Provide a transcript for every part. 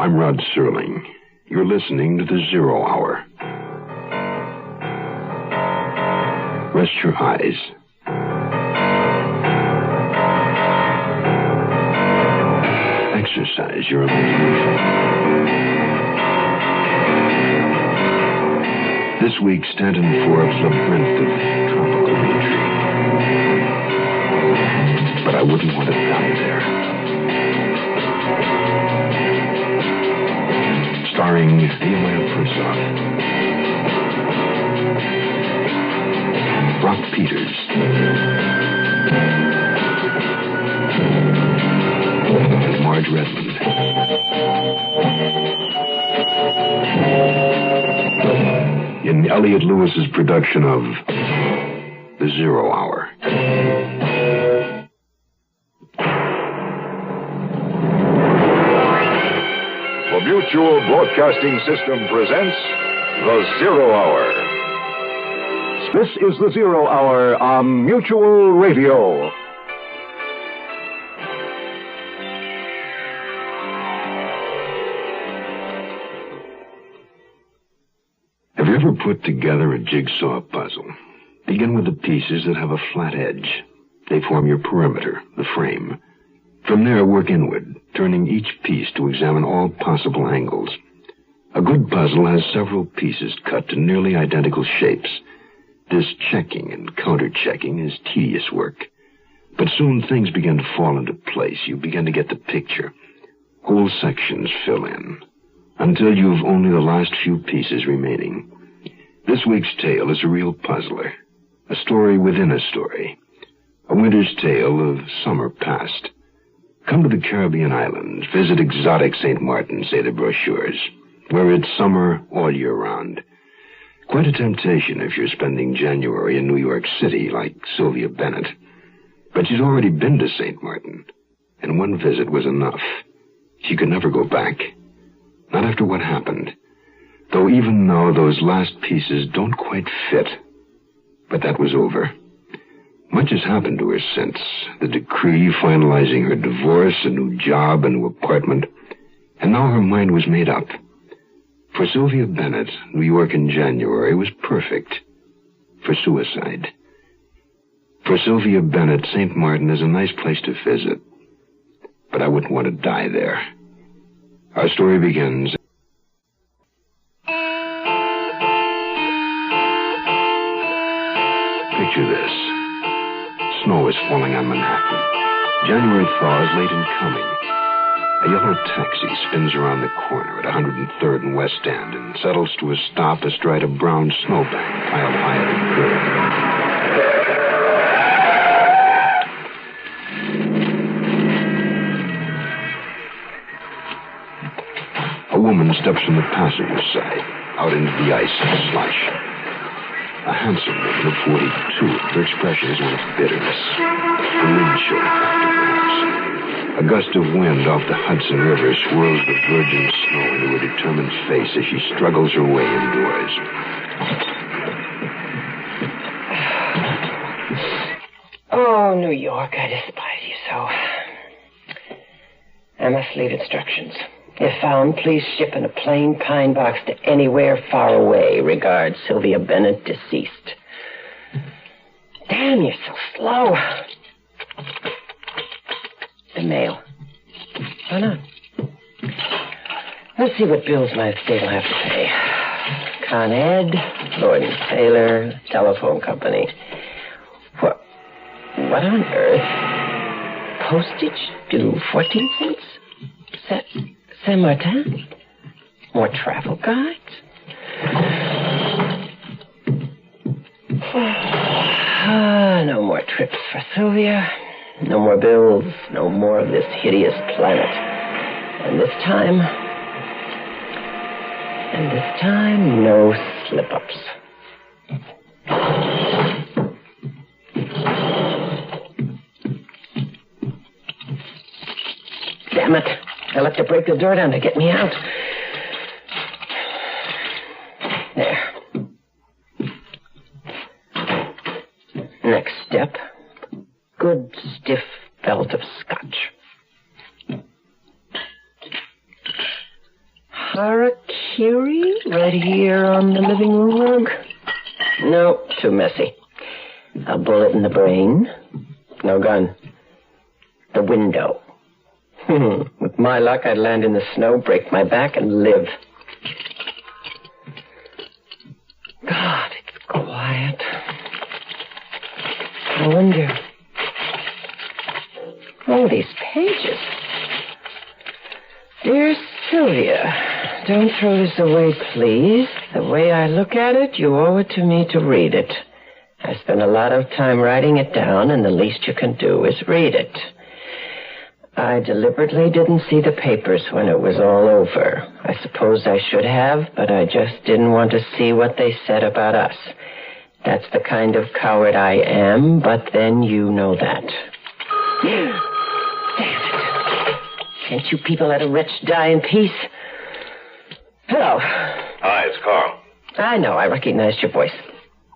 I'm Rod Serling. You're listening to the Zero Hour. Rest your eyes. Exercise your imagination. This week, Stanton Forbes' labyrinth of tropical intrigue. But I wouldn't want to die there. Starring Nehemiah Persoff, Brock Peters, and Marge Redmond. In Elliot Lewis's production of The Zero Hour. The Mutual Broadcasting System presents The Zero Hour. This is The Zero Hour on Mutual Radio. Have you ever put together a jigsaw puzzle? Begin with the pieces that have a flat edge. They form your perimeter, the frame. From there, work inward, turning each piece to examine all possible angles. A good puzzle has several pieces cut to nearly identical shapes. This checking and counter-checking is tedious work. But soon things begin to fall into place. You begin to get the picture. Whole sections fill in, until you've only the last few pieces remaining. This week's tale is a real puzzler. A story within a story. A winter's tale of summer past. Come to the Caribbean islands, visit exotic St. Martin, say the brochures, where it's summer all year round. Quite a temptation if you're spending January in New York City like Sylvia Bennett. But she's already been to St. Martin, and one visit was enough. She could never go back. Not after what happened. Even though those last pieces don't quite fit. But that was over. Much has happened to her since. The decree finalizing her divorce, a new job, a new apartment. And now her mind was made up. For Sylvia Bennett, New York in January was perfect. For suicide. For Sylvia Bennett, St. Martin is a nice place to visit. But I wouldn't want to die there. Our story begins. Picture this. Snow is falling on Manhattan. January thaw is late in coming. A yellow taxi spins around the corner at 103rd and West End and settles to a stop astride a brown snowbank piled high at the curb. A woman steps from the passenger side out into the ice and slush. A handsome woman of 42. Her expression is one of bitterness. The windshield factor, perhaps. A gust of wind off the Hudson River swirls the virgin snow into her determined face as she struggles her way indoors. Oh, New York, I despise you so. I must leave instructions. If found, please ship in a plain pine box to anywhere far away. Regards, Sylvia Bennett, deceased. Damn, you're so slow. The mail. Why not? Let's see what bills my estate will have to pay. Con Ed, Lord & Taylor, telephone company. What on earth? Postage due 14 cents? Saint Martin? More travel guides? No more trips for Sylvia. No more bills. No more of this hideous planet. And this time, no slip-ups. Damn it. They'll have to break the door down to get me out. There. Next step. Good stiff belt of scotch. harakiri right here on the living room rug? No, too messy. A bullet in the brain. No gun. The window. With my luck, I'd land in the snow, break my back, and live. God, it's quiet. I wonder. Oh, these pages. Dear Sylvia, don't throw this away, please. The way I look at it, you owe it to me to read it. I spent a lot of time writing it down, and the least you can do is read it. I deliberately didn't see the papers when it was all over. I suppose I should have, but I just didn't want to see what they said about us. That's the kind of coward I am, but then you know that. Damn it. Can't you people let a wretch die in peace? Hello. Hi, it's Carl. I know, I recognized your voice.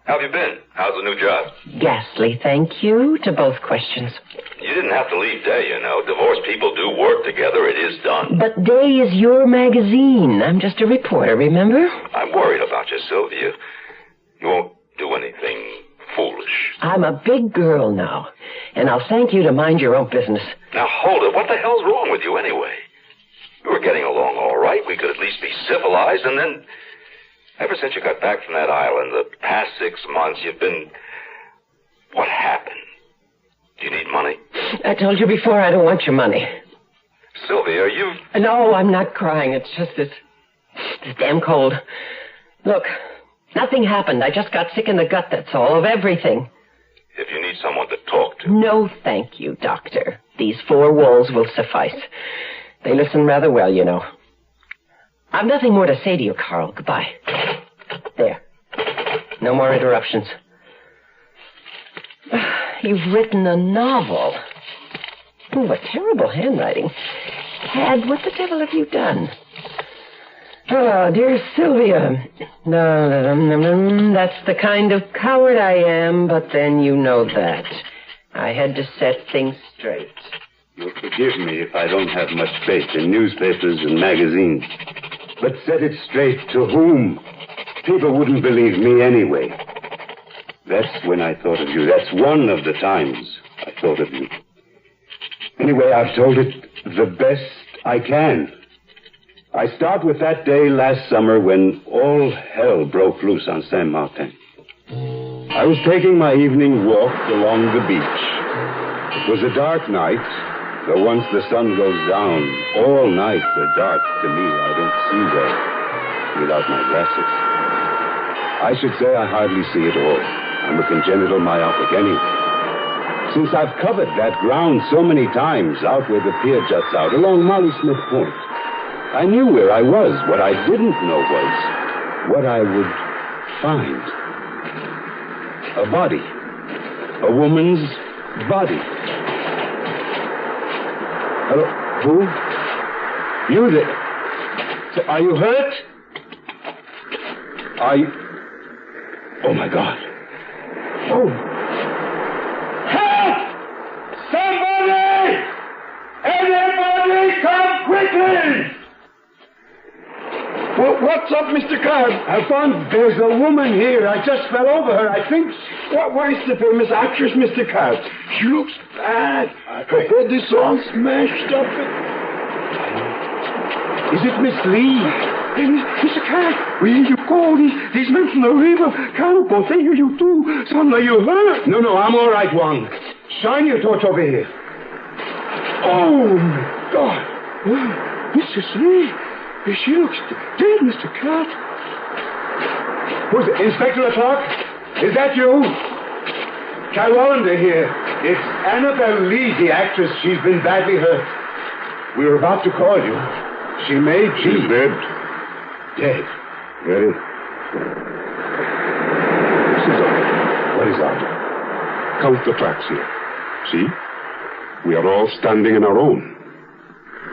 How have you been? How's the new job? Ghastly, thank you to both questions. You didn't have to leave Day, you know. Divorced people do work together. It is done. But Day is your magazine. I'm just a reporter, remember? I'm worried about you, Sylvia. You won't do anything foolish. I'm a big girl now, and I'll thank you to mind your own business. Now, hold it. What the hell's wrong with you anyway? We were getting along all right. We could at least be civilized, and then... Ever since you got back from that island, the past 6 months, you've been... What happened? Do you need money? I told you before I don't want your money. Sylvia, are you... No, I'm not crying. It's just this damn cold. Look, nothing happened. I just got sick in the gut, that's all, of everything. If you need someone to talk to... No, thank you, Doctor. These 4 walls will suffice. They listen rather well, you know. I've nothing more to say to you, Carl. Goodbye. There. No more interruptions. You've written a novel. Oh, what terrible handwriting. Tad, what the devil have you done? Oh, dear Sylvia. No, that's the kind of coward I am, but then you know that. I had to set things straight. You'll forgive me if I don't have much faith in newspapers and magazines. But set it straight to whom? People wouldn't believe me anyway. That's when I thought of you. That's one of the times I thought of you. Anyway, I've told it the best I can. I start with that day last summer when all hell broke loose on Saint Martin. I was taking my evening walk along the beach. It was a dark night, though once the sun goes down, all night the dark to me. I don't see well without my glasses. I should say I hardly see at all. I'm a congenital myopic anyway. Since I've covered that ground so many times out where the pier juts out, along Molly Smith Point, I knew where I was. What I didn't know was what I would find. A body. A woman's body. Hello? Who? You there? So are you hurt? Are you... Oh, my God. Oh. Help! Somebody! Anybody come quickly! Well, what's up, Mr. Cobb? I found there's a woman here. I just fell over her, I think. Where's the famous actress, Mr. Cobb? She looks bad. Her head is all smashed up. Is it Miss Lee? Hey, Mr. Cobb, where you go? These men from the river can't both they hear you too. Sound like you're hurt. No, I'm all right, Wong. Shine your torch over here. Oh, my God. Oh, Mrs. Lee. She looks dead, Mr. Cobb. Who's it? Inspector Clark? Is that you? Cal Wallander here. It's Annabelle Lee, the actress. She's been badly hurt. We were about to call you. She may be... She's dead. Dead. Ready? What is that? Count the tracks here. See? We are all standing in our own.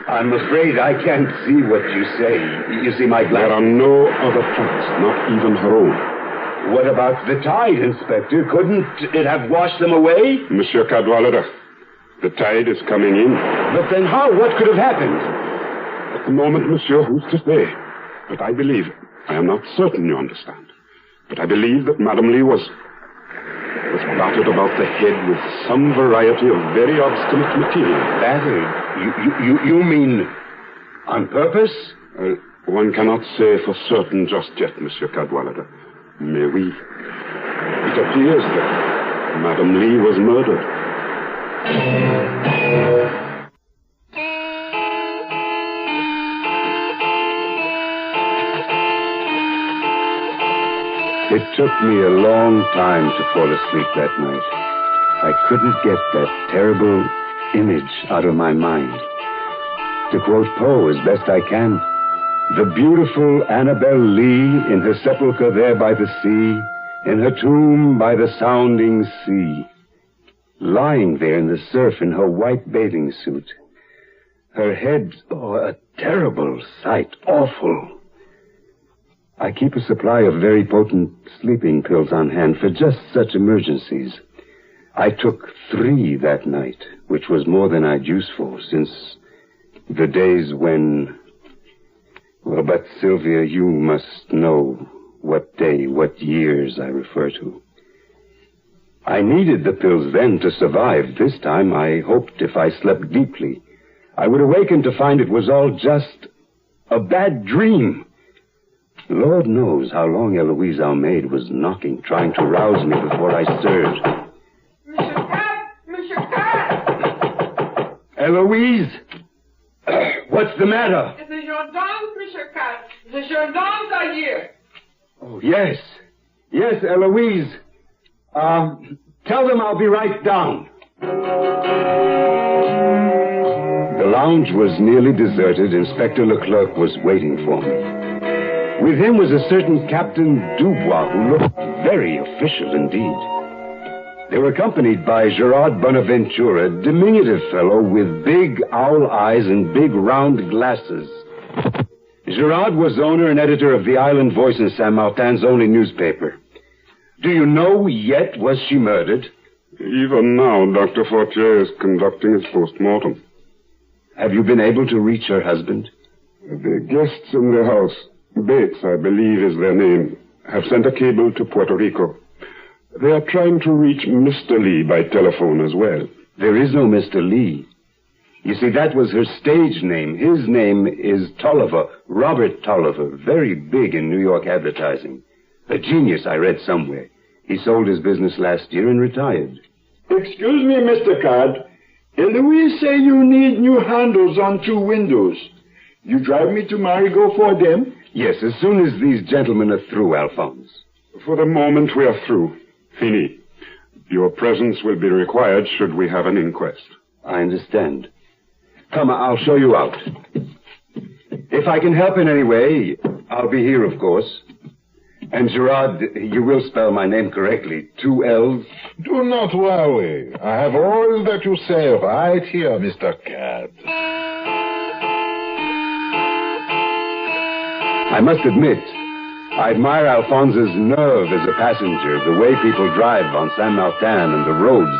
I'm afraid I can't see what you say. You see my glass? There are no other tracks, not even her own. What about the tide, Inspector? Couldn't it have washed them away? Monsieur Cadwallader, the tide is coming in. But then how? What could have happened? At the moment, monsieur, who's to say? But I believe, I am not certain you understand, but I believe that Madame Lee was battered about the head with some variety of very obstinate material. Battered? You mean on purpose? One cannot say for certain just yet, Monsieur Cadwallader. Mais oui. It appears that Madame Lee was murdered. It took me a long time to fall asleep that night. I couldn't get that terrible image out of my mind. To quote Poe as best I can, the beautiful Annabel Lee in her sepulchre there by the sea, in her tomb by the sounding sea, lying there in the surf in her white bathing suit. Her head, a terrible sight, awful. I keep a supply of very potent sleeping pills on hand for just such emergencies. I took 3 that night, which was more than I'd used for since the days when... Well, but Sylvia, you must know what day, what years I refer to. I needed the pills then to survive. This time I hoped if I slept deeply, I would awaken to find it was all just a bad dream. Lord knows how long Eloise, our maid, was knocking, trying to rouse me before I stirred. Monsieur Cat! Eloise! What's the matter? The gendarmes, Monsieur Cat. The gendarmes are here. Oh, yes. Yes, Eloise. Tell them I'll be right down. The lounge was nearly deserted. Inspector Leclerc was waiting for me. With him was a certain Captain Dubois, who looked very official indeed. They were accompanied by Gerard Bonaventure, a diminutive fellow with big owl eyes and big round glasses. Gerard was owner and editor of the Island Voice in Saint Martin's only newspaper. Do you know yet, was she murdered? Even now, Dr. Fortier is conducting his post-mortem. Have you been able to reach her husband? The guests in the house, Bates, I believe is their name, have sent a cable to Puerto Rico. They are trying to reach Mr. Lee by telephone as well. There is no Mr. Lee. You see, that was her stage name. His name is Tolliver, Robert Tolliver, very big in New York advertising. A genius, I read somewhere. He sold his business last year and retired. Excuse me, Mr. Card. Eloise say you need new handles on 2 windows. You drive me to Marigot for them? Yes, as soon as these gentlemen are through, Alphonse. For the moment, we are through. Fini. Your presence will be required should we have an inquest. I understand. Come, I'll show you out. If I can help in any way, I'll be here, of course. And Gerard, you will spell my name correctly. 2 L's. Do not worry. I have all that you say right here, Mr. Cad. I must admit, I admire Alphonse's nerve as a passenger, the way people drive on Saint Martin and the roads.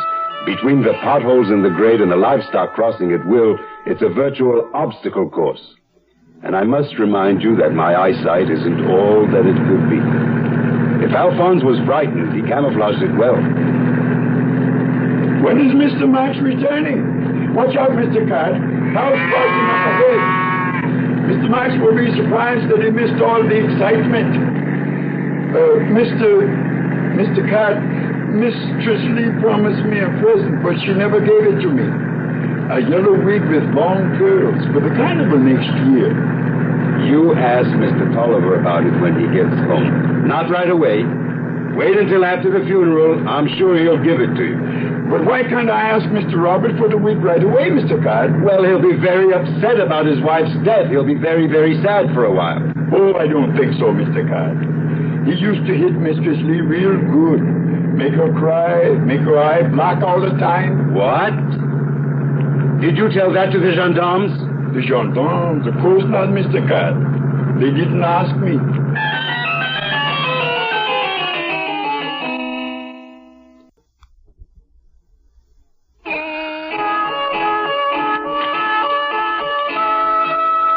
Between the potholes in the grade and the livestock crossing at will, it's a virtual obstacle course. And I must remind you that my eyesight isn't all that it could be. If Alphonse was frightened, he camouflaged it well. When is Mr. Max returning? Watch out, Mr. Cad. House crossing up ahead. Mr. Max will be surprised that he missed all the excitement. Mr. Cad, Mistress Lee promised me a present, but she never gave it to me. A yellow wig with long curls for the carnival next year. You ask Mr. Tolliver about it when he gets home. Not right away. Wait until after the funeral. I'm sure he'll give it to you. But why can't I ask Mr. Robert for the wig right away, Mr. Card? Well, he'll be very upset about his wife's death. He'll be very, very sad for a while. Oh, I don't think so, Mr. Card. He used to hit Mistress Lee real good. Make her cry, make her eye black all the time. What? Did you tell that to the gendarmes? The gendarmes? Of course not, Mr. Card. They didn't ask me.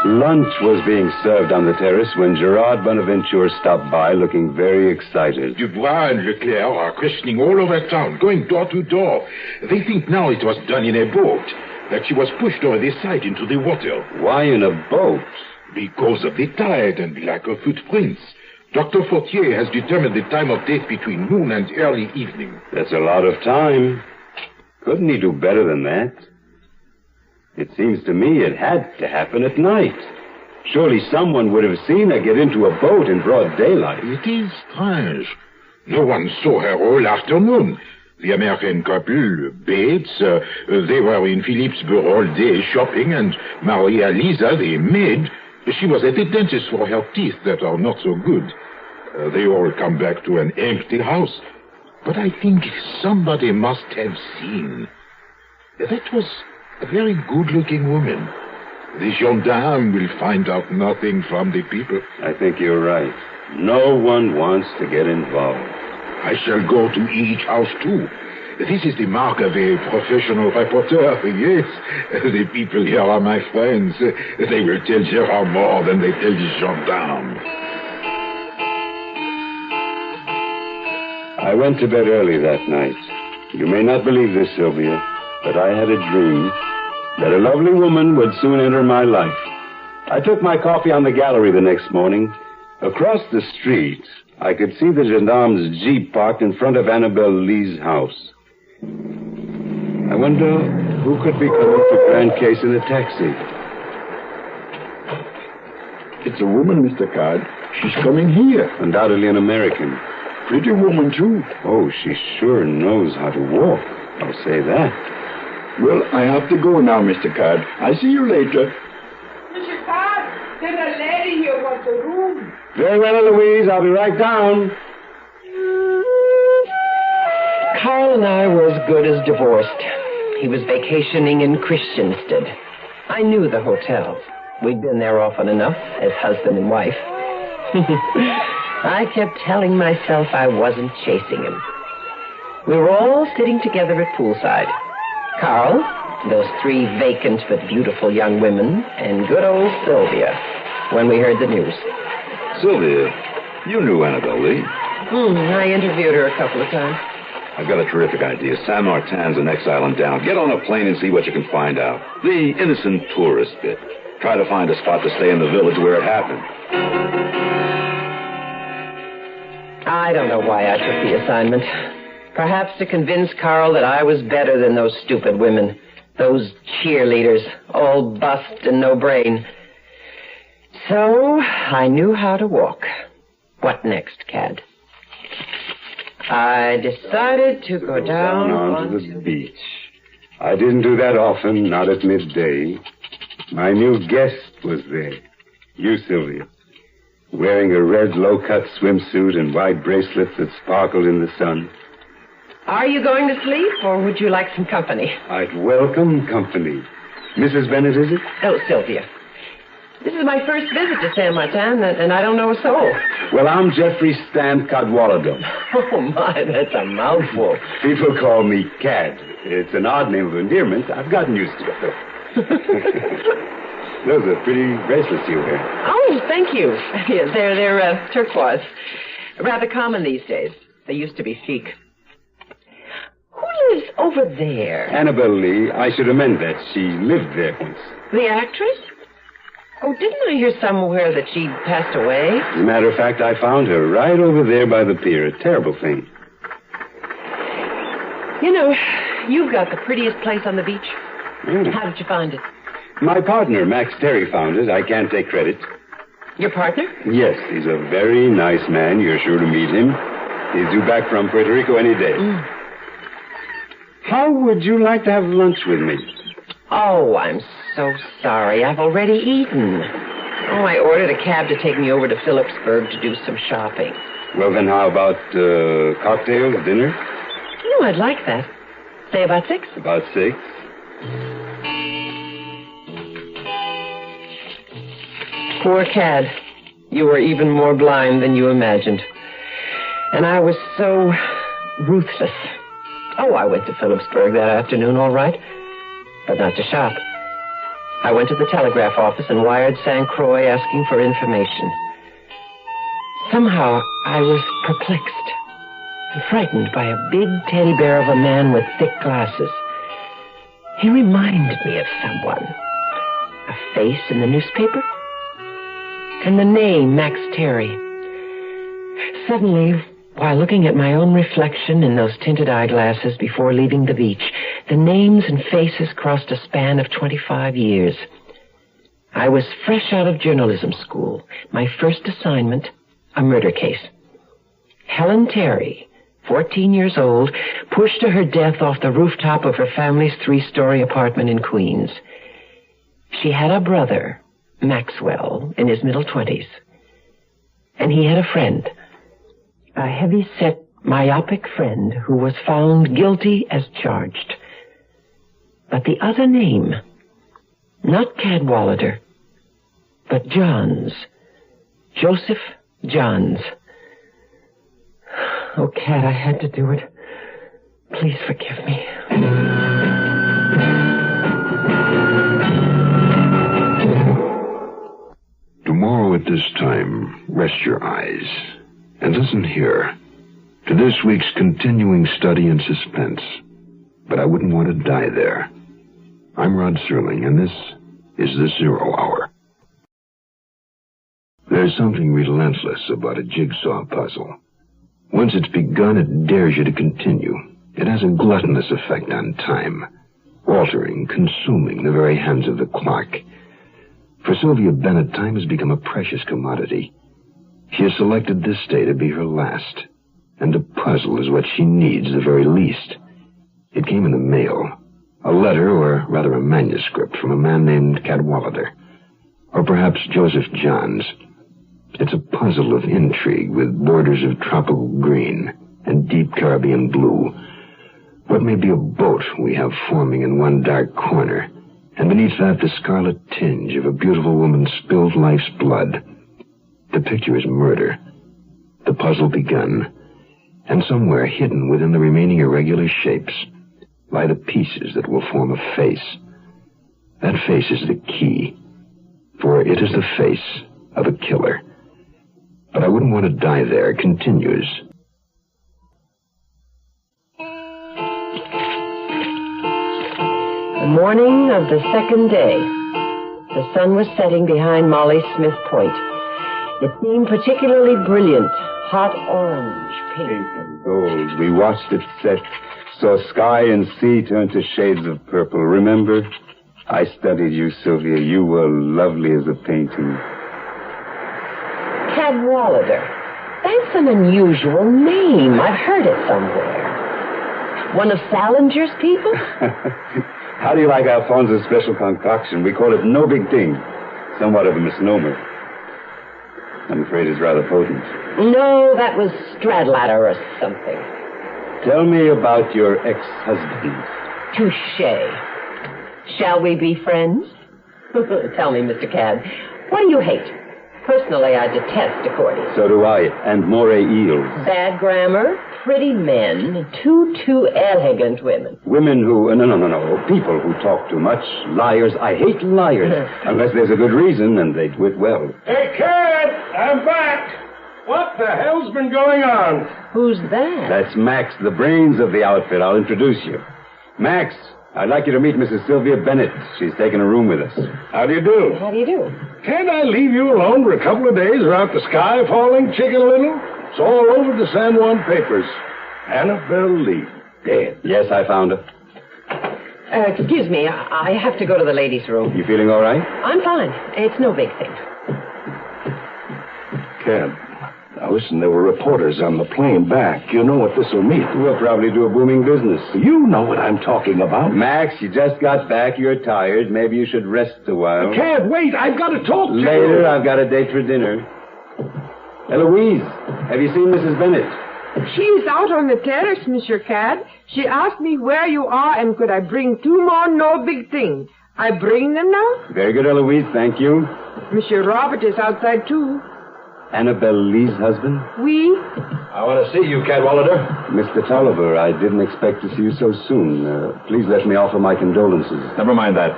Lunch was being served on the terrace when Gerard Bonaventure stopped by looking very excited. Dubois and Leclerc are questioning all over town, going door to door. They think now it was done in a boat, that she was pushed over the side into the water. Why in a boat? Because of the tide and lack of footprints. Dr. Fortier has determined the time of death between noon and early evening. That's a lot of time. Couldn't he do better than that? It seems to me it had to happen at night. Surely someone would have seen her get into a boat in broad daylight. It is strange. No one saw her all afternoon. The American couple, Bates, they were in Philipsburg all day shopping, and Maria Lisa, the maid, she was at the dentist for her teeth that are not so good. They all come back to an empty house. But I think somebody must have seen. That was a very good-looking woman. The gendarme will find out nothing from the people. I think you're right. No one wants to get involved. I shall go to each house, too. This is the mark of a professional reporter, yes. The people here are my friends. They will tell Gerard more than they tell the gendarme. I went to bed early that night. You may not believe this, Sylvia, but I had a dream that a lovely woman would soon enter my life. I took my coffee on the gallery the next morning. Across the street, I could see the gendarme's jeep parked in front of Annabelle Lee's house. I wonder who could be coming to Grand Case in a taxi. It's a woman, Mr. Card. She's coming here. Undoubtedly an American. Pretty woman, too. Oh, she sure knows how to walk. I'll say that. Well, I have to go now, Mr. Card. I'll see you later. Mr. Card, there's a lady here wants a room. Very well, Louise. I'll be right down. Carl and I were as good as divorced. He was vacationing in Christiansted. I knew the hotel. We'd been there often enough as husband and wife. I kept telling myself I wasn't chasing him. We were all sitting together at poolside. Carl, those three vacant but beautiful young women, and good old Sylvia, when we heard the news. Sylvia, you knew Annabelle Lee. I interviewed her a couple of times. I've got a terrific idea. San Martin's the next island down. Get on a plane and see what you can find out. The innocent tourist bit. Try to find a spot to stay in the village where it happened. I don't know why I took the assignment. Perhaps to convince Carl that I was better than those stupid women. Those cheerleaders, all bust and no brain. So I knew how to walk. What next, Cad? I decided to go down onto the beach. I didn't do that often, not at midday. My new guest was there. You, Sylvia. Wearing a red low-cut swimsuit and white bracelets that sparkled in the sun. Are you going to sleep, or would you like some company? I'd welcome company. Mrs. Bennett, is it? Oh, Sylvia. This is my first visit to San Martin, and I don't know a soul. Well, I'm Jeffrey Stan Cadwallader. Oh, my, that's a mouthful. People call me Cad. It's an odd name of endearment. I've gotten used to it. Those are pretty bracelets you wear. Oh, thank you. Yeah, they're turquoise. Rather common these days. They used to be chic. Who lives over there? Annabelle Lee. I should amend that. She lived there once. The actress? Oh, didn't I hear somewhere that she passed away? As a matter of fact, I found her right over there by the pier. A terrible thing. You know, you've got the prettiest place on the beach. Mm. How did you find it? My partner, Max Terry, found it. I can't take credit. Your partner? Yes, he's a very nice man. You're sure to meet him. He's due back from Puerto Rico any day. How would you like to have lunch with me? Oh, I'm so sorry. I've already eaten. Oh, I ordered a cab to take me over to Philipsburg to do some shopping. Well, then how about cocktails, dinner? Oh, I'd like that. Say about 6? About 6. Poor Cad. You were even more blind than you imagined. And I was so ruthless. Oh, I went to Philipsburg that afternoon, all right. But not to shop. I went to the telegraph office and wired St. Croix asking for information. Somehow, I was perplexed and frightened by a big teddy bear of a man with thick glasses. He reminded me of someone. A face in the newspaper, and the name, Max Terry. Suddenly, while looking at my own reflection in those tinted eyeglasses before leaving the beach, the names and faces crossed a span of 25 years. I was fresh out of journalism school. My first assignment, a murder case. Helen Terry, 14 years old, pushed to her death off the rooftop of her family's 3-story apartment in Queens. She had a brother, Maxwell, in his middle 20s. And he had a friend, a heavy-set, myopic friend who was found guilty as charged. But the other name, not Cadwallader, but Johns. Joseph Johns. Oh, Cad, I had to do it. Please forgive me. Tomorrow at this time, rest your eyes and listen here to this week's continuing study in suspense. But I wouldn't want to die there. I'm Rod Serling, and this is the Zero Hour. There's something relentless about a jigsaw puzzle. Once it's begun, it dares you to continue. It has a gluttonous effect on time, altering, consuming the very hands of the clock. For Sylvia Bennett, time has become a precious commodity. She has selected this day to be her last, and a puzzle is what she needs the very least. It came in the mail, a letter, or rather a manuscript, from a man named Cadwallader, or perhaps Joseph Johns. It's a puzzle of intrigue with borders of tropical green and deep Caribbean blue. What may be a boat we have forming in one dark corner, and beneath that the scarlet tinge of a beautiful woman's spilled life's blood. The picture is murder, the puzzle begun, and somewhere hidden within the remaining irregular shapes lie the pieces that will form a face. That face is the key, for it is the face of a killer. But I wouldn't want to die there. It continues. The morning of the second day. The sun was setting behind Molly Smith Point. It seemed particularly brilliant, hot orange, pink and gold. We watched it set, saw sky and sea turn to shades of purple. Remember? I studied you, Sylvia. You were lovely as a painting. Cadwallader. That's an unusual name. I've heard it somewhere. One of Salinger's people? How do you like Alphonse's special concoction? We call it No Big Thing. Somewhat of a misnomer. I'm afraid it's rather potent. No, that was Stradlater or something. Tell me about your ex-husband. Touché. Shall we be friends? Tell me, Mr. Cad, what do you hate? Personally, I detest accordions. So do I, and moray eels. Bad grammar, pretty men, too elegant women. Women who, no, people who talk too much. Liars, I hate liars. Unless there's a good reason, and they do it well. Hey, kid, I'm back. What the hell's been going on? Who's that? That's Max, the brains of the outfit. I'll introduce you. Max, I'd like you to meet Mrs. Sylvia Bennett. She's taking a room with us. How do you do? How do you do? Can't I leave you alone for a couple of days without the sky falling, Chicken Little? It's all over the San Juan papers. Annabelle Lee, dead. Yes, I found her. Excuse me, I have to go to the ladies' room. You feeling all right? I'm fine. It's no big thing. Ken, now listen, there were reporters on the plane back. You know what this will mean. We'll probably do a booming business. You know what I'm talking about. Max, you just got back. You're tired. Maybe you should rest a while. I can't wait. I've got to talk to you. Later, I've got a date for dinner. Eloise, have you seen Mrs. Bennett? She's out on the terrace, Mr. Cad. She asked me where you are and could I bring 2 more no big thing. I bring them now? Very good, Eloise. Thank you. Monsieur Robert is outside, too. Annabelle Lee's husband? Oui. I want to see you, Cadwallader. Mr. Tolliver, I didn't expect to see you so soon. Please let me offer my condolences. Never mind that.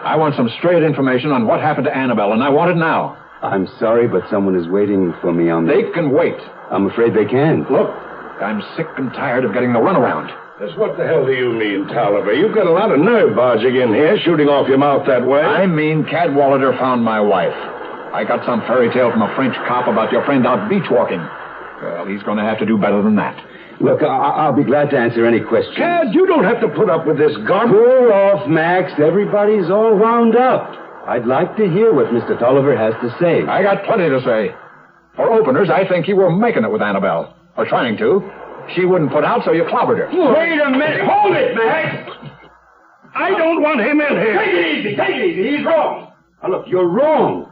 I want some straight information on what happened to Annabelle, and I want it now. I'm sorry, but someone is waiting for me on the... They can wait. I'm afraid they can't. Look, I'm sick and tired of getting the runaround. Just what the hell do you mean, Tolliver? You've got a lot of nerve barging in here, shooting off your mouth that way. I mean Cadwallader found my wife. I got some fairy tale from a French cop about your friend out beach walking. Well, he's going to have to do better than that. Look, I'll be glad to answer any questions. Cad, you don't have to put up with this garbage. Cool off, Max. Everybody's all wound up. I'd like to hear what Mr. Tolliver has to say. I got plenty to say. For openers, I think you were making it with Annabelle. Or trying to. She wouldn't put out, so you clobbered her. Wait a minute. Hold it, Max. I don't want him in here. Take it easy. Take it easy. He's wrong. Now, look, you're wrong.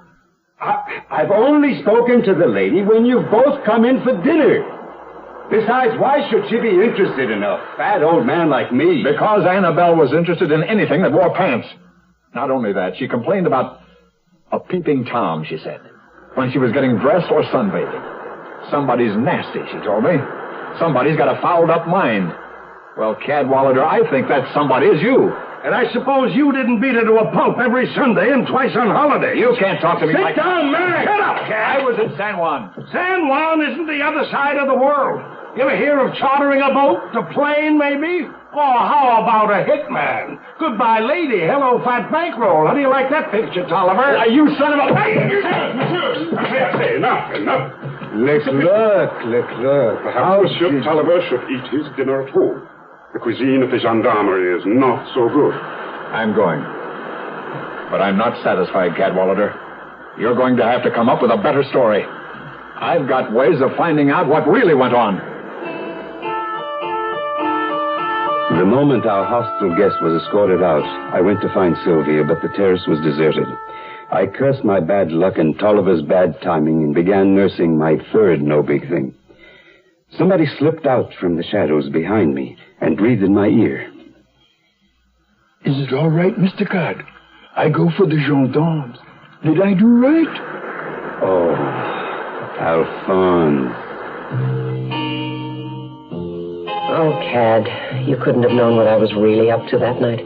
I've only spoken to the lady when you've both come in for dinner. Besides, why should she be interested in a fat old man like me? Because Annabelle was interested in anything that wore pants. Not only that, she complained about a peeping Tom, she said, when she was getting dressed or sunbathing. Somebody's nasty, she told me. Somebody's got a fouled-up mind. Well, Cadwallader, I think that somebody is you. And I suppose you didn't beat her to a pulp every Sunday and twice on holiday. You can't talk to me like... Sit down, Max! Shut up, Cad! I was in San Juan. San Juan isn't the other side of the world. You ever hear of chartering a boat? A plane, maybe? Oh, how about a hitman? Goodbye, lady. Hello, fat bankroll. How do you like that picture, Tolliver? You son of a... I say, enough. Look. Perhaps Monsieur Tolliver should eat his dinner at home. The cuisine of the gendarmerie is not so good. I'm going. But I'm not satisfied, Cadwallader. You're going to have to come up with a better story. I've got ways of finding out what really went on. The moment our hostile guest was escorted out, I went to find Sylvia, but the terrace was deserted. I cursed my bad luck and Tolliver's bad timing and began nursing my third no big thing. Somebody slipped out from the shadows behind me and breathed in my ear. Is it all right, Mr. Cad? I go for the gendarmes. Did I do right? Oh, Alphonse. Oh, Cad, you couldn't have known what I was really up to that night.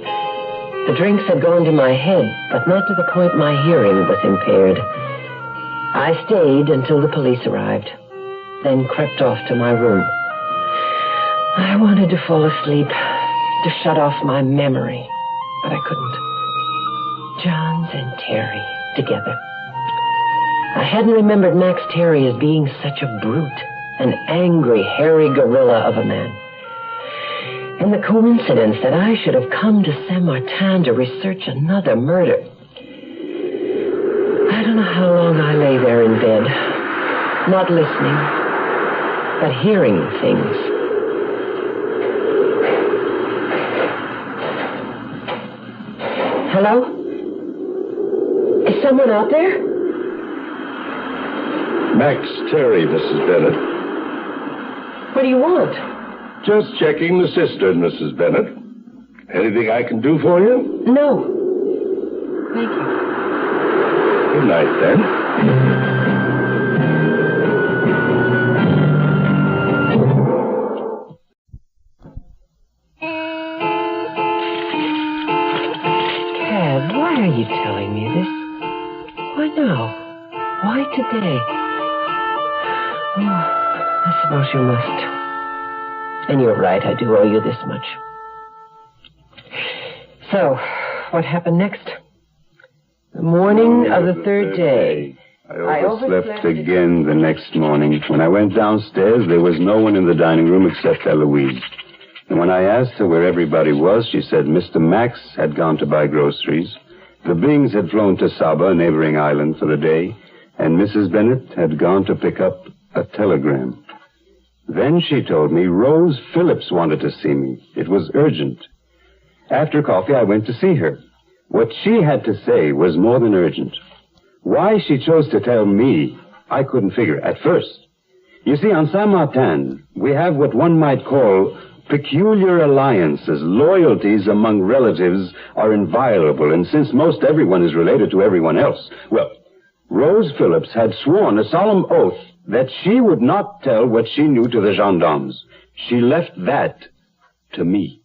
The drinks had gone to my head, but not to the point my hearing was impaired. I stayed until the police arrived, then crept off to my room. I wanted to fall asleep, to shut off my memory, but I couldn't. Johns and Terry together. I hadn't remembered Max Terry as being such a brute, an angry, hairy gorilla of a man. And the coincidence that I should have come to Saint-Martin to research another murder. I don't know how long I lay there in bed, not listening, but hearing things. Hello? Is someone out there? Max Terry, Mrs. Bennett. What do you want? Just checking the cistern, Mrs. Bennett. Anything I can do for you? No. Thank you. Good night, then. Cad, why are you telling me this? Why now? Why today? Oh, I suppose you must. And you're right, I do owe you this much. So, what happened next? The morning of the third day. I overslept again the next morning. When I went downstairs, there was no one in the dining room except Eloise. And when I asked her where everybody was, she said Mr. Max had gone to buy groceries. The Bings had flown to Saba, a neighboring island, for the day. And Mrs. Bennett had gone to pick up a telegram. Then she told me Rose Phillips wanted to see me. It was urgent. After coffee, I went to see her. What she had to say was more than urgent. Why she chose to tell me, I couldn't figure at first. You see, on Saint-Martin, we have what one might call peculiar alliances. Loyalties among relatives are inviolable, and since most everyone is related to everyone else, well, Rose Phillips had sworn a solemn oath that she would not tell what she knew to the gendarmes. She left that to me.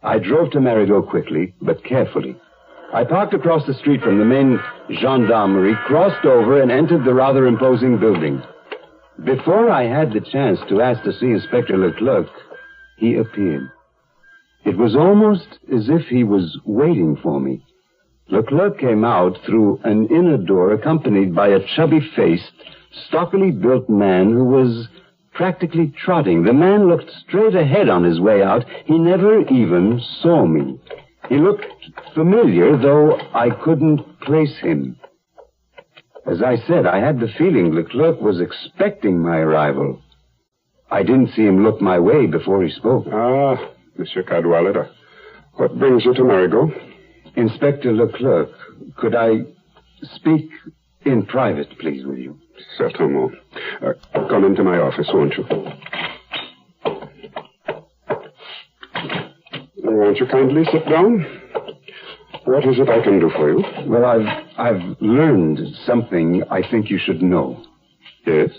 I drove to Marigot quickly, but carefully. I parked across the street from the main gendarmerie, crossed over, and entered the rather imposing building. Before I had the chance to ask to see Inspector Leclerc, he appeared. It was almost as if he was waiting for me. Leclerc came out through an inner door accompanied by a chubby-faced, stockily built man who was practically trotting. The man looked straight ahead on his way out. He never even saw me. He looked familiar, though I couldn't place him. As I said, I had the feeling Leclerc was expecting my arrival. I didn't see him look my way before he spoke. Ah, Monsieur Cadwallader. What brings you to Marigot? Inspector Leclerc, could I speak in private, please, with you? Certainement. Come into my office, won't you? Won't you kindly sit down? What is it I can do for you? Well, I've learned something I think you should know. Yes?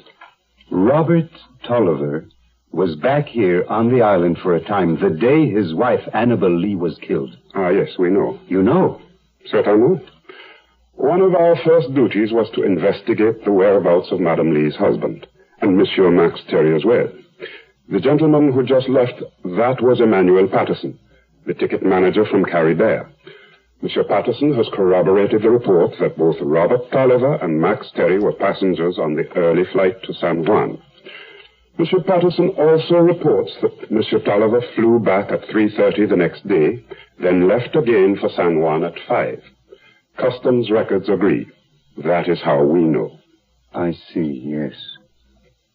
Robert Tolliver was back here on the island for a time, the day his wife, Annabel Lee, was killed. Ah, yes, we know. You know? Certainement. One of our first duties was to investigate the whereabouts of Madame Lee's husband, and Monsieur Max Terry as well. The gentleman who just left, that was Emmanuel Patterson, the ticket manager from Caribbean. Monsieur Patterson has corroborated the report that both Robert Tolliver and Max Terry were passengers on the early flight to San Juan. Monsieur Patterson also reports that Monsieur Tolliver flew back at 3:30 the next day, then left again for San Juan at 5. Customs records agree. That is how we know. I see, yes.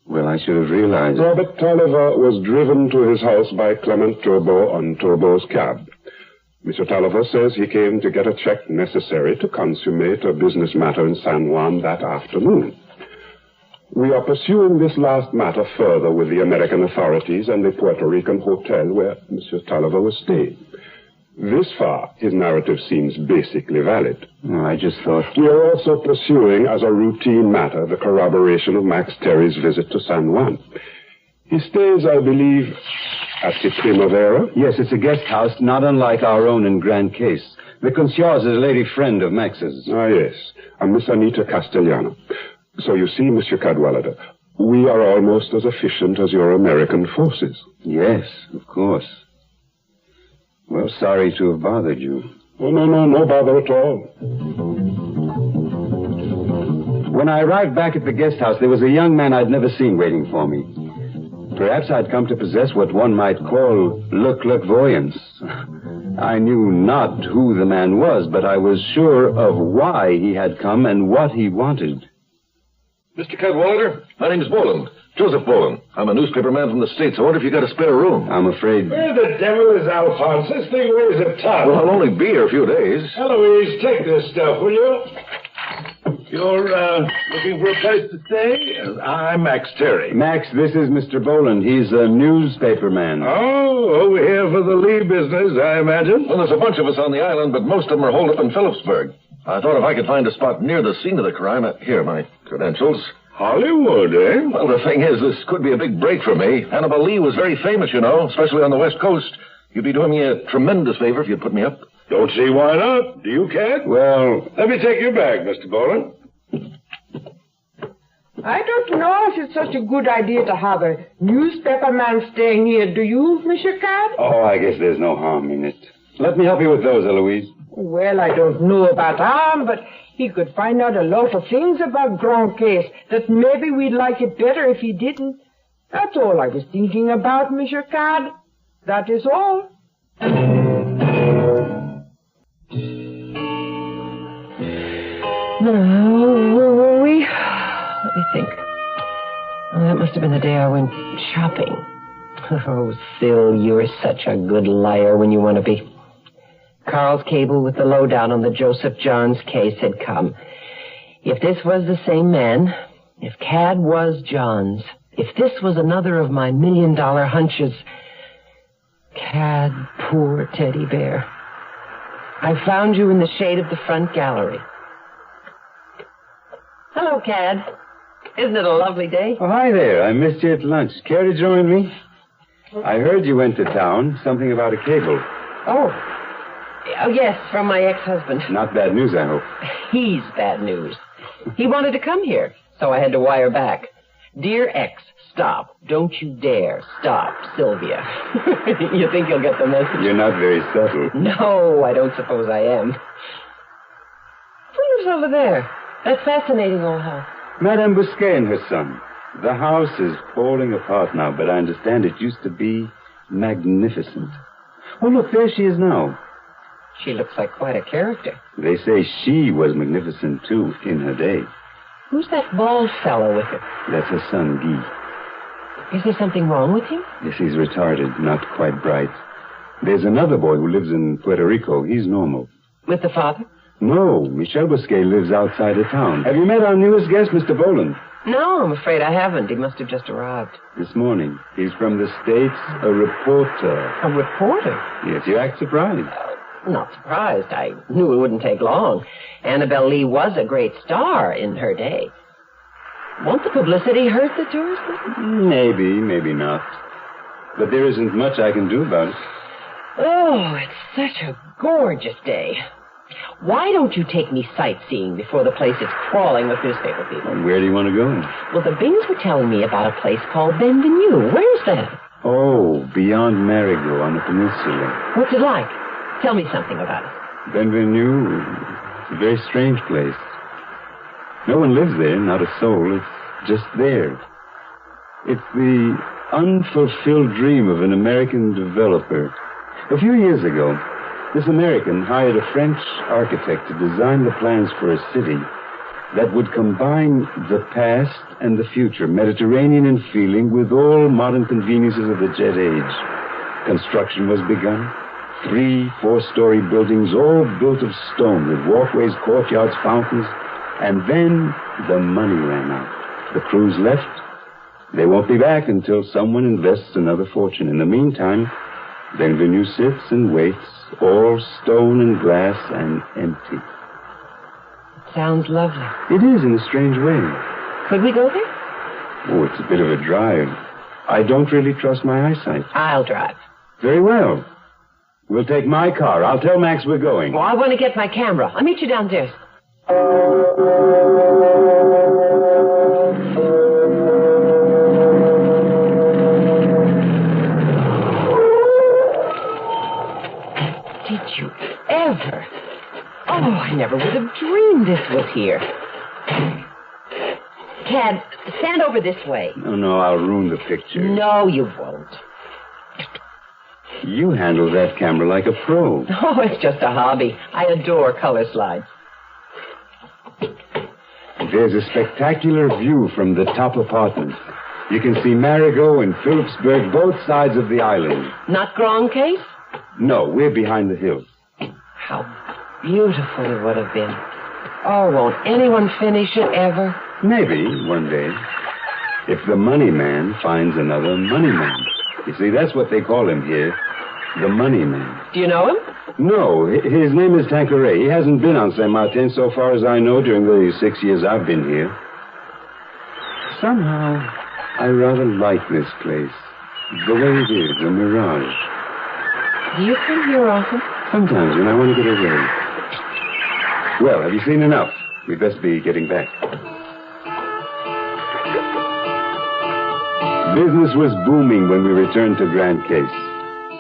Well, I should have realized. Robert Tolliver was driven to his house by Clement Turbo on Turbo's cab. Mr. Tolliver says he came to get a check necessary to consummate a business matter in San Juan that afternoon. We are pursuing this last matter further with the American authorities and the Puerto Rican hotel where Mr. Tolliver was staying. This far, his narrative seems basically valid. Oh, I just thought... We are also pursuing as a routine matter the corroboration of Max Terry's visit to San Juan. He stays, I believe, at the Primavera? Yes, it's a guest house not unlike our own in Grand Case. The concierge is a lady friend of Max's. Ah, yes, a Miss Anita Castellano. So you see, Monsieur Cadwallader, we are almost as efficient as your American forces. Yes, of course. Well, sorry to have bothered you. Oh, no bother at all. When I arrived back at the guest house, there was a young man I'd never seen waiting for me. Perhaps I'd come to possess what one might call clairvoyance. I knew not who the man was, but I was sure of why he had come and what he wanted. Mr. Cadwallader, my name's Boland. Joseph Boland. I'm a newspaper man from the States. I wonder if you got a spare room. I'm afraid... Where the devil is Alphonse? This thing weighs a ton. Well, I'll only be here a few days. Eloise, take this stuff, will you? You're, looking for a place to stay? I'm Max Terry. Max, this is Mr. Boland. He's a newspaper man. Oh, over here for the Lee business, I imagine. Well, there's a bunch of us on the island, but most of them are holed up in Phillipsburg. I thought if I could find a spot near the scene of the crime... Here, my credentials. Hollywood, eh? Well, the thing is, this could be a big break for me. Annabel Lee was very famous, you know, especially on the West Coast. You'd be doing me a tremendous favor if you'd put me up. Don't see why not. Do you, Cat? Well... Let me take your bag, Mr. Boland. I don't know if it's such a good idea to have a newspaper man staying here, do you, Monsieur Cad? Oh, I guess there's no harm in it. Let me help you with those, Eloise. Well, I don't know about harm, but he could find out a lot of things about Grand Case that maybe we'd like it better if he didn't. That's all I was thinking about, Monsieur Cad. That is all. Now, where were we? Let me think. Oh, that must have been the day I went shopping. Oh, Phil, you're such a good liar when you want to be. Carl's cable with the lowdown on the Joseph Johns case had come. If this was the same man, if Cad was Johns, if this was another of my $1 million hunches... Cad, poor teddy bear. I found you in the shade of the front gallery. Hello, Cad. Isn't it a lovely day? Oh, hi there. I missed you at lunch. Care to join me? I heard you went to town. Something about a cable. Oh. Oh, yes, from my ex-husband. Not bad news, I hope. He's bad news. He wanted to come here, so I had to wire back. Dear ex, stop. Don't you dare. Stop, Sylvia. You think you'll get the message? You're not very subtle. No, I don't suppose I am. Who lives over there? That fascinating old house. Madame Bousquet and her son. The house is falling apart now, but I understand it used to be magnificent. Oh, look, there she is now. She looks like quite a character. They say she was magnificent, too, in her day. Who's that bald fellow with her? That's her son, Guy. Is there something wrong with him? Yes, he's retarded, not quite bright. There's another boy who lives in Puerto Rico. He's normal. With the father? No, Michel Bousquet lives outside of town. Have you met our newest guest, Mr. Boland? No, I'm afraid I haven't. He must have just arrived. This morning. He's from the States, a reporter. A reporter? Yes, you act surprised. Not surprised. I knew it wouldn't take long. Annabelle Lee was a great star in her day. Won't the publicity hurt the tourist business? Maybe, maybe not. But there isn't much I can do about it. Oh, it's such a gorgeous day. Why don't you take me sightseeing before the place is crawling with newspaper people? And where do you want to go? Well, the Bings were telling me about a place called Benvenue. Where's that? Oh, beyond Marigot on the peninsula. What's it like? Tell me something about it. Benvenue, it's a very strange place. No one lives there, not a soul. It's just there. It's the unfulfilled dream of an American developer. A few years ago, this American hired a French architect to design the plans for a city that would combine the past and the future, Mediterranean in feeling, with all modern conveniences of the jet age. Construction was begun. 3 4-story buildings, all built of stone, with walkways, courtyards, fountains. And then the money ran out. The crews left. They won't be back until someone invests another fortune. In the meantime, Benvenue sits and waits, all stone and glass and empty. Sounds lovely. It is, in a strange way. Could we go there? Oh, it's a bit of a drive. I don't really trust my eyesight. I'll drive. Very well. We'll take my car. I'll tell Max we're going. Well, I want to get my camera. I'll meet you downstairs. Did you ever? Oh, I never would have dreamed this was here. Tad, stand over this way. No, I'll ruin the picture. No, you won't. You handle that camera like a pro. Oh, it's just a hobby. I adore color slides. There's a spectacular view from the top apartment. You can see Marigot and Phillipsburg, both sides of the island. Not Grand Case? No, we're behind the hills. How beautiful it would have been. Oh, won't anyone finish it ever? Maybe, one day. If the money man finds another money man. You see, that's what they call him here. The money man. Do you know him? No, his name is Tanqueray. He hasn't been on Saint Martin so far as I know during the 6 years I've been here. Somehow, I rather like this place. The way it is, a mirage. Do you come here often? Sometimes when I want to get away. Well, have you seen enough? We'd best be getting back. Business was booming when we returned to Grand Case.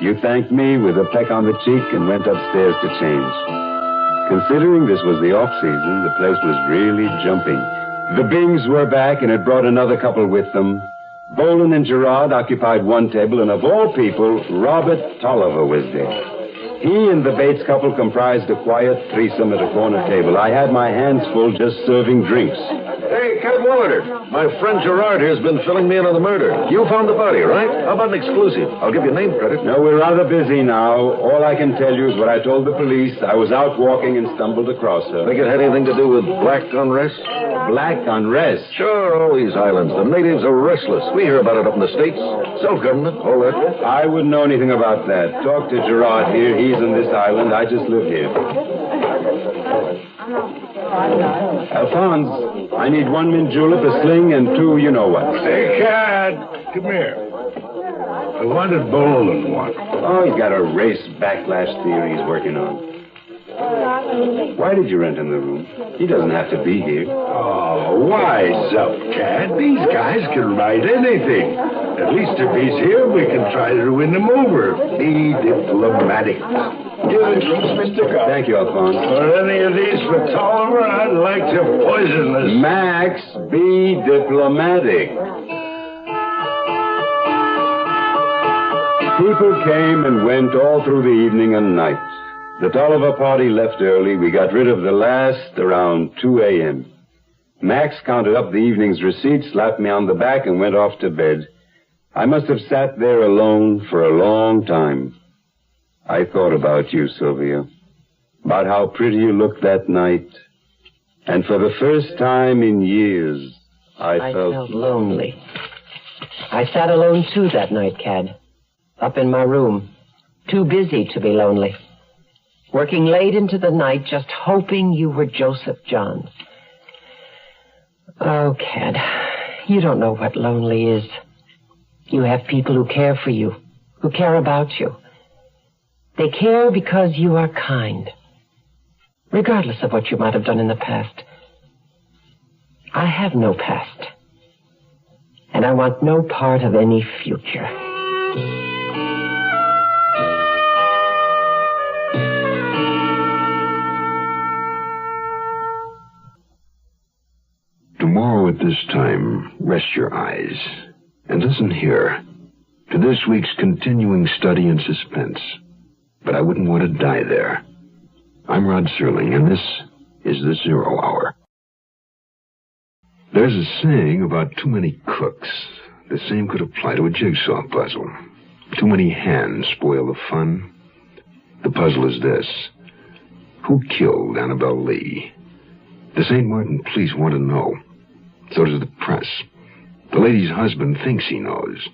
You thanked me with a peck on the cheek and went upstairs to change. Considering this was the off-season, the place was really jumping. The Bings were back and had brought another couple with them. Boland and Gerard occupied one table, and of all people, Robert Tolliver was there. He and the Bates couple comprised a quiet threesome at a corner table. I had my hands full just serving drinks. Hey, Cat Waller, my friend Gerard here's been filling me in on the murder. You found the body, right? How about an exclusive? I'll give you name credit. No, we're rather busy now. All I can tell you is what I told the police. I was out walking and stumbled across her. Think it had anything to do with black unrest? Black unrest? Sure, all these islands. The natives are restless. We hear about it up in the States. Self-government, all that. I wouldn't know anything about that. Talk to Gerard here. He's on this island. I just live here. Alphonse, I need 1 mint julep, a sling, and 2 you-know-what. Hey, Cad, come here. What did Boland want? Oh, he's got a race backlash theory he's working on. Why did you rent him the room? He doesn't have to be here. Oh, wise up, Cat. These guys can write anything. At least if he's here, we can try to win him over. Be diplomatic. Give the drinks, Mr. Cobb. Thank you, Alphonse. For any of these for Tolliver, I'd like to poison this. Max, be diplomatic. People came and went all through the evening and night. The Tolliver party left early. We got rid of the last around 2 a.m. Max counted up the evening's receipts, slapped me on the back, and went off to bed. I must have sat there alone for a long time. I thought about you, Sylvia, about how pretty you looked that night. And for the first time in years, I felt lonely. I sat alone, too, that night, Cad. Up in my room. Too busy to be lonely. Working late into the night, just hoping you were Joseph Johns. Oh, Cad, you don't know what lonely is. You have people who care for you, who care about you. They care because you are kind, regardless of what you might have done in the past. I have no past, and I want no part of any future. Tomorrow at this time, rest your eyes and listen here to this week's continuing study in suspense. But I wouldn't want to die there. I'm Rod Serling, and this is the 0 Hour. There's a saying about too many cooks. The same could apply to a jigsaw puzzle. Too many hands spoil the fun. The puzzle is this. Who killed Annabelle Lee? The St. Martin police want to know. So does the press. The lady's husband thinks he knows.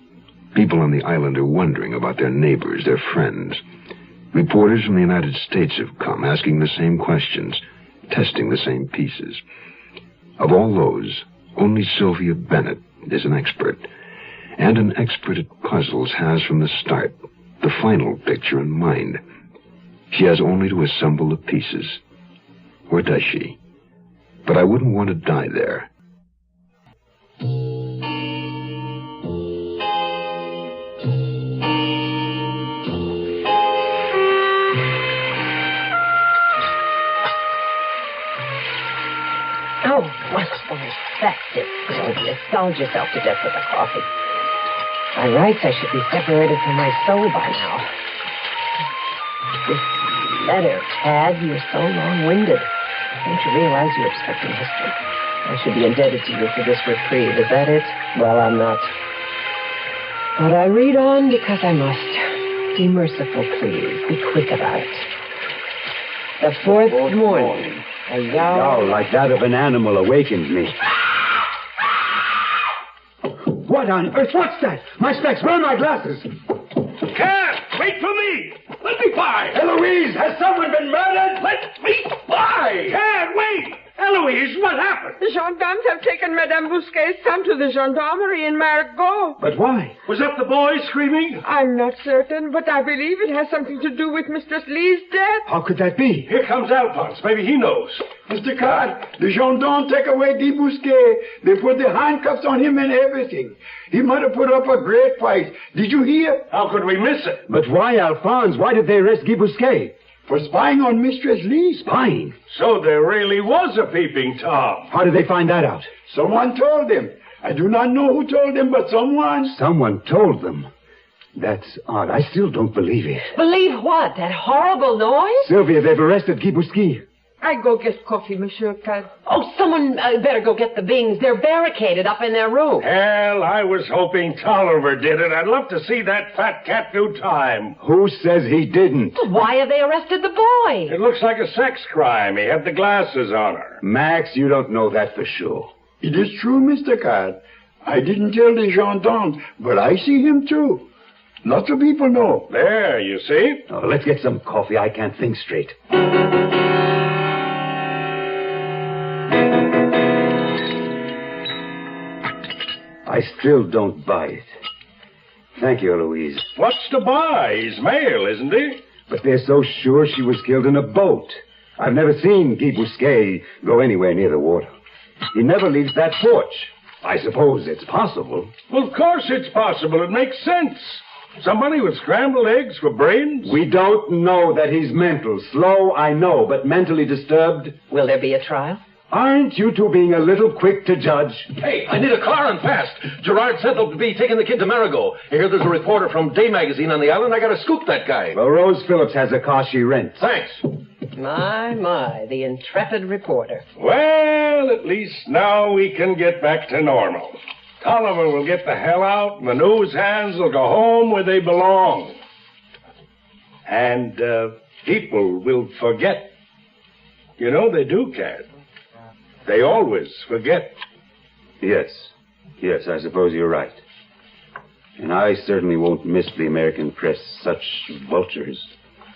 People on the island are wondering about their neighbors, their friends. Reporters from the United States have come, asking the same questions, testing the same pieces. Of all those, only Sylvia Bennett is an expert. And an expert at puzzles has from the start the final picture in mind. She has only to assemble the pieces. Or does she? But I wouldn't want to die there. Oh, wonderful, effective. You sold yourself to death with the coffee. By rights, I should be separated from my soul by now. This letter, Tad, you're so long-winded. Don't you realize you're obstructing history? I should be indebted to you for this reprieve. Is that it? Well, I'm not. But I read on because I must. Be merciful, please. Be quick about it. The fourth morning. A yowl like that of an animal awakened me. What on earth? What's that? My specs. Where are my glasses? Cat, wait for me. Let me by. Eloise, has someone been murdered? Let me by. Cat, wait. Eloise, what happened? The gendarmes have taken Madame Bousquet's son to the gendarmerie in Margot. But why? Was that the boy screaming? I'm not certain, but I believe it has something to do with Mistress Lee's death. How could that be? Here comes Alphonse. Maybe he knows. Mr. Card, the gendarmes take away Guy Bousquet. They put the handcuffs on him and everything. He might have put up a great fight. Did you hear? How could we miss it? But why, Alphonse? Why did they arrest Guy Bousquet? For spying on Mistress Lee. Spying? So there really was a peeping Tom. How did they find that out? Someone told them. I do not know who told them, but someone. Someone told them. That's odd. I still don't believe it. Believe what? That horrible noise? Sylvia, they've arrested Guy Bousquet. I go get coffee, Monsieur Cad. Oh, someone better go get the Bings. They're barricaded up in their room. Hell, I was hoping Tolliver did it. I'd love to see that fat cat do time. Who says he didn't? Why have they arrested the boy? It looks like a sex crime. He had the glasses on her. Max, you don't know that for sure. It is true, Mr. Card. I didn't tell the gendarmes, but I see him too. Lots of people know. There, you see? Oh, let's get some coffee. I can't think straight. I still don't buy it. Thank you, Eloise. What's to buy? He's male, isn't he? But they're so sure she was killed in a boat. I've never seen Guy Bousquet go anywhere near the water. He never leaves that porch. I suppose it's possible. Well, of course it's possible. It makes sense. Somebody with scrambled eggs for brains? We don't know that he's mental. Slow, I know, but mentally disturbed. Will there be a trial? Aren't you two being a little quick to judge? Hey, I need a car and fast. Gerard said they'll be taking the kid to Marigot. I hear there's a reporter from Day Magazine on the island. I gotta scoop that guy. Well, Rose Phillips has a car she rents. Thanks. My, the intrepid reporter. Well, at least now we can get back to normal. Tolliver will get the hell out, and the news hands will go home where they belong. And people will forget. You know they do, Cat. They always forget. Yes, I suppose you're right. And I certainly won't miss the American press, such vultures.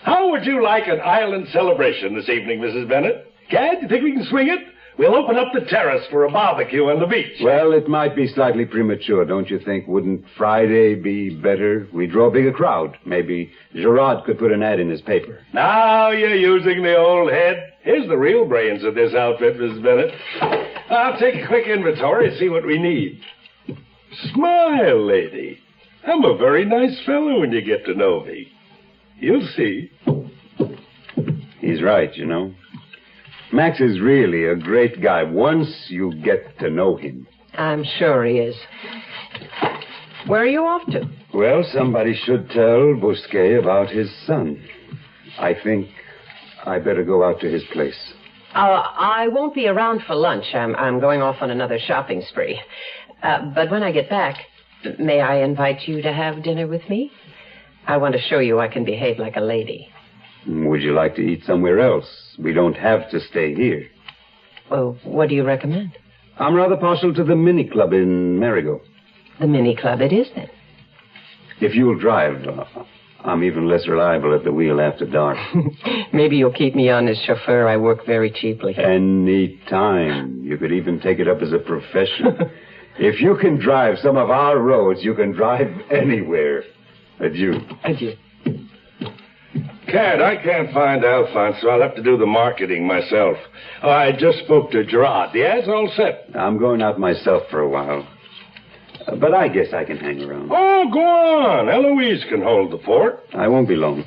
How would you like an island celebration this evening, Mrs. Bennett? Cad, you think we can swing it? We'll open up the terrace for a barbecue on the beach. Well, it might be slightly premature, don't you think? Wouldn't Friday be better? We draw a bigger crowd. Maybe Gerard could put an ad in his paper. Now you're using the old head. Here's the real brains of this outfit, Mrs. Bennett. I'll take a quick inventory and see what we need. Smile, lady. I'm a very nice fellow when you get to know me. You'll see. He's right, you know. Max is really a great guy once you get to know him. I'm sure he is. Where are you off to? Well, somebody should tell Bousquet about his son. I think I better go out to his place. I won't be around for lunch. I'm going off on another shopping spree. But when I get back, may I invite you to have dinner with me? I want to show you I can behave like a lady. Would you like to eat somewhere else? We don't have to stay here. Well, what do you recommend? I'm rather partial to the mini club in Marigot. The mini club it is, then. If you'll drive, I'm even less reliable at the wheel after dark. Maybe you'll keep me on as chauffeur. I work very cheaply. Any time. You could even take it up as a profession. If you can drive some of our roads, you can drive anywhere. Adieu. Adieu. Cad, I can't find Alphonse, so I'll have to do the marketing myself. Oh, I just spoke to Gerard. The ad's all set. I'm going out myself for a while. But I guess I can hang around. Oh, go on. Eloise can hold the fort. I won't be long.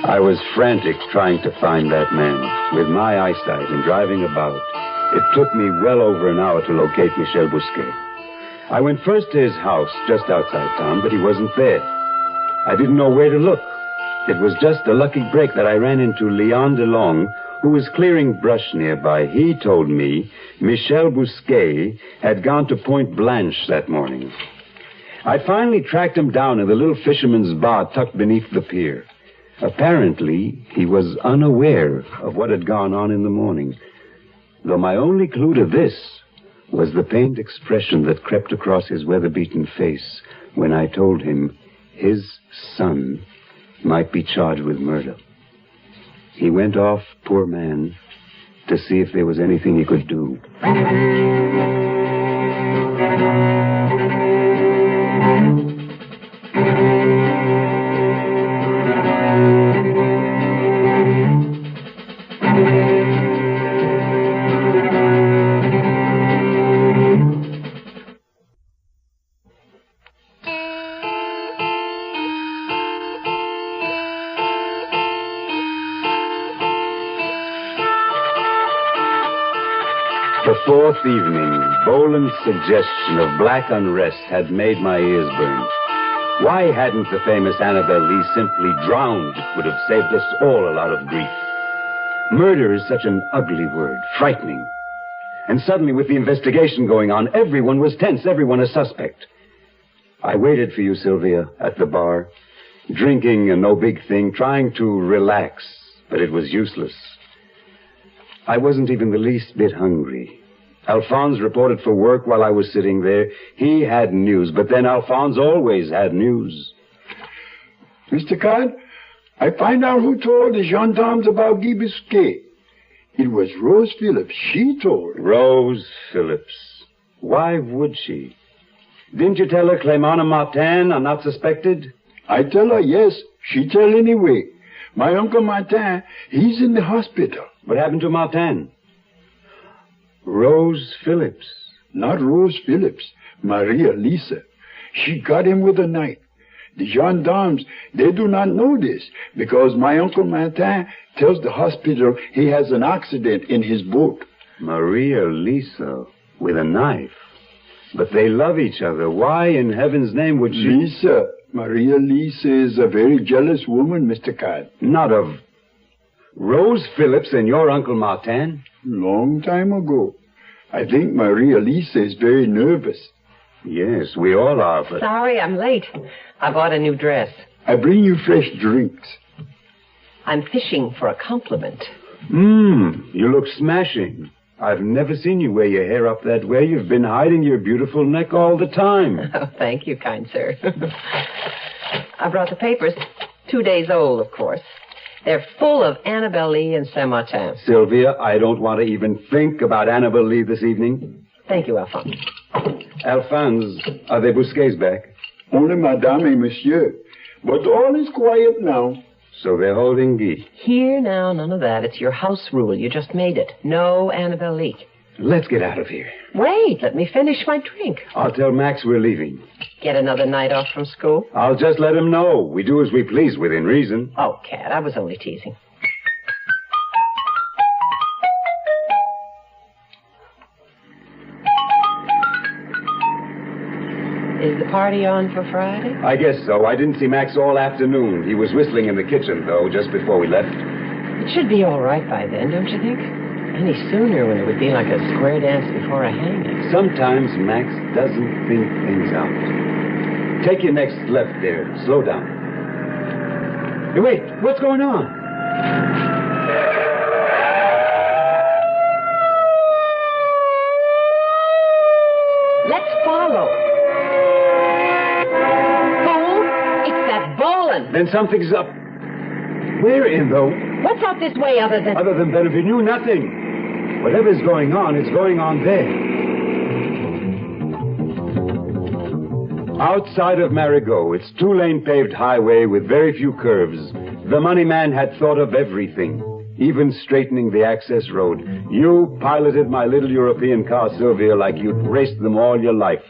I was frantic trying to find that man. With my eyesight and driving about, it took me well over an hour to locate Michel Bousquet. I went first to his house just outside town, but he wasn't there. I didn't know where to look. It was just a lucky break that I ran into Leon DeLong, who was clearing brush nearby. He told me Michel Bousquet had gone to Point Blanche that morning. I finally tracked him down in the little fisherman's bar tucked beneath the pier. Apparently, he was unaware of what had gone on in the morning, though my only clue to this was the pained expression that crept across his weather-beaten face when I told him his son might be charged with murder. He went off, poor man, to see if there was anything he could do. The fourth evening, Boland's suggestion of black unrest had made my ears burn. Why hadn't the famous Annabel Lee simply drowned? It would have saved us all a lot of grief. Murder is such an ugly word, frightening. And suddenly, with the investigation going on, everyone was tense, everyone a suspect. I waited for you, Sylvia, at the bar, drinking a no big thing, trying to relax, but it was useless. I wasn't even the least bit hungry. Alphonse reported for work while I was sitting there. He had news, but then Alphonse always had news. Mr. Card, I find out who told the gendarmes about Guy Bousquet. It was Rose Phillips. She told. Rose Phillips. Why would she? Didn't you tell her Clément and Martin are not suspected? I tell her yes. She tell anyway. My Uncle Martin, he's in the hospital. What happened to Martin? Rose Phillips. Not Rose Phillips. Maria Lisa. She got him with a knife. The gendarmes, they do not know this because my Uncle Martin tells the hospital he has an accident in his boat. Maria Lisa with a knife. But they love each other. Why in heaven's name would she... Lisa. Maria Lisa is a very jealous woman, Mr. Cad. Not of Rose Phillips and your Uncle Martin? Long time ago. I think Maria Lisa is very nervous. Yes, we all are, but... Sorry, I'm late. I bought a new dress. I bring you fresh drinks. I'm fishing for a compliment. You look smashing. I've never seen you wear your hair up that way. You've been hiding your beautiful neck all the time. Oh, thank you, kind sir. I brought the papers. 2 days old, of course. They're full of Annabelle Lee and Saint-Martin. Sylvia, I don't want to even think about Annabelle Lee this evening. Thank you, Alphonse. Alphonse, are the Bousquets back? Only Madame et Monsieur. But all is quiet now. So they're holding Guy. Here now, none of that. It's your house rule. You just made it. No Annabelle Lee. Let's get out of here. Wait, let me finish my drink. I'll tell Max we're leaving. Get another night off from school? I'll just let him know. We do as we please within reason. Oh, Cat, I was only teasing. Is the party on for Friday? I guess so. I didn't see Max all afternoon. He was whistling in the kitchen, though, just before we left. It should be all right by then, don't you think? Any sooner when it would be like a square dance before a hanging. Sometimes Max doesn't think things out. Take your next left there. Slow down. Hey, wait. What's going on? Let's follow. Then something's up. Where in the... What's out this way other than... Other than that, if you knew nothing. Whatever's going on, it's going on there. Outside of Marigot, it's 2-lane paved highway with very few curves. The money man had thought of everything, even straightening the access road. You piloted my little European car, Sylvia, like you'd raced them all your life.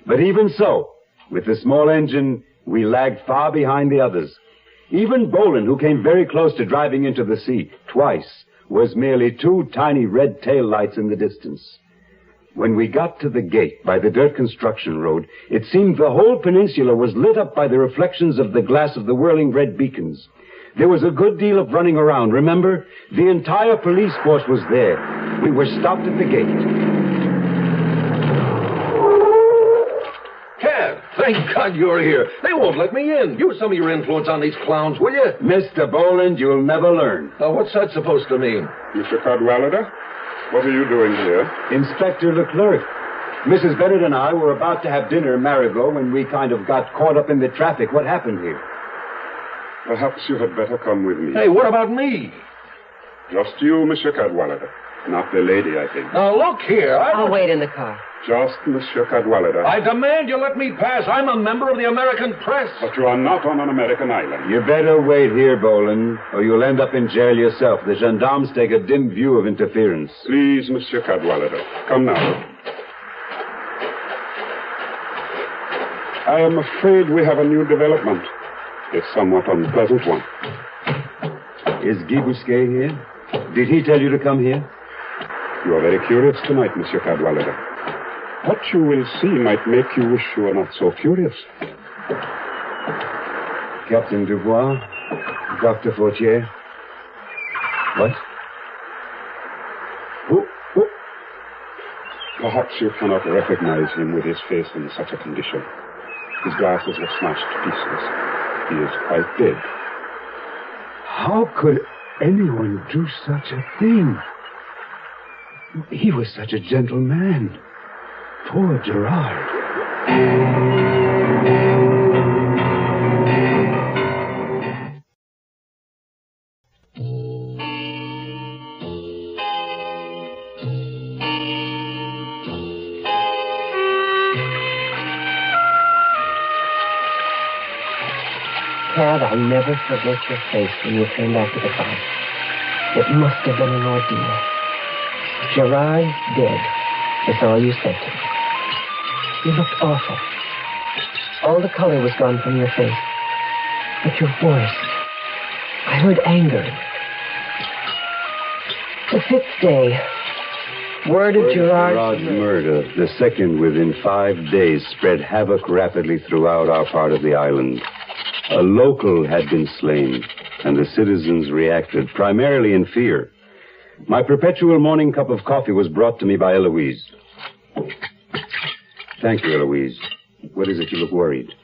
But even so, with the small engine... we lagged far behind the others. Even Boland, who came very close to driving into the sea twice, was merely 2 tiny red tail lights in the distance. When we got to the gate by the dirt construction road, it seemed the whole peninsula was lit up by the reflections of the glass of the whirling red beacons. There was a good deal of running around, remember? The entire police force was there. We were stopped at the gate. Thank God you're here. They won't let me in. Use some of your influence on these clowns, will you? Mr. Boland, you'll never learn. What's that supposed to mean? Mr. Cadwallader, what are you doing here? Inspector Leclerc. Mrs. Bennett and I were about to have dinner in Marigot when we kind of got caught up in the traffic. What happened here? Perhaps you had better come with me. Hey, what about me? Just you, Mr. Cadwallader. Not the lady, I think. Now, look here. I'll wait in the car. Just Monsieur Cadwallader. I demand you let me pass. I'm a member of the American press. But you are not on an American island. You better wait here, Boland, or you'll end up in jail yourself. The gendarmes take a dim view of interference. Please, Monsieur Cadwallader. Come now. I am afraid we have a new development. A somewhat unpleasant one. Is Guy Bousquet here? Did he tell you to come here? You are very curious tonight, Monsieur Cadwallader. What you will see might make you wish you were not so curious. Captain Dubois, Dr. Fortier. What? Who? Perhaps you cannot recognize him with his face in such a condition. His glasses were smashed to pieces. He is quite dead. How could anyone do such a thing? He was such a gentle man. Poor Gerard. Tad, I'll never forget your face when you came back to the farm. It must have been an ordeal. Gerard dead. That's all you said to me. You looked awful. All the color was gone from your face. But your voice, I heard anger. The 5th day, word of Gerard's murder, the second within 5 days, spread havoc rapidly throughout our part of the island. A local had been slain, and the citizens reacted, primarily in fear. My perpetual morning cup of coffee was brought to me by Eloise. Thank you, Eloise. What is it? You look worried.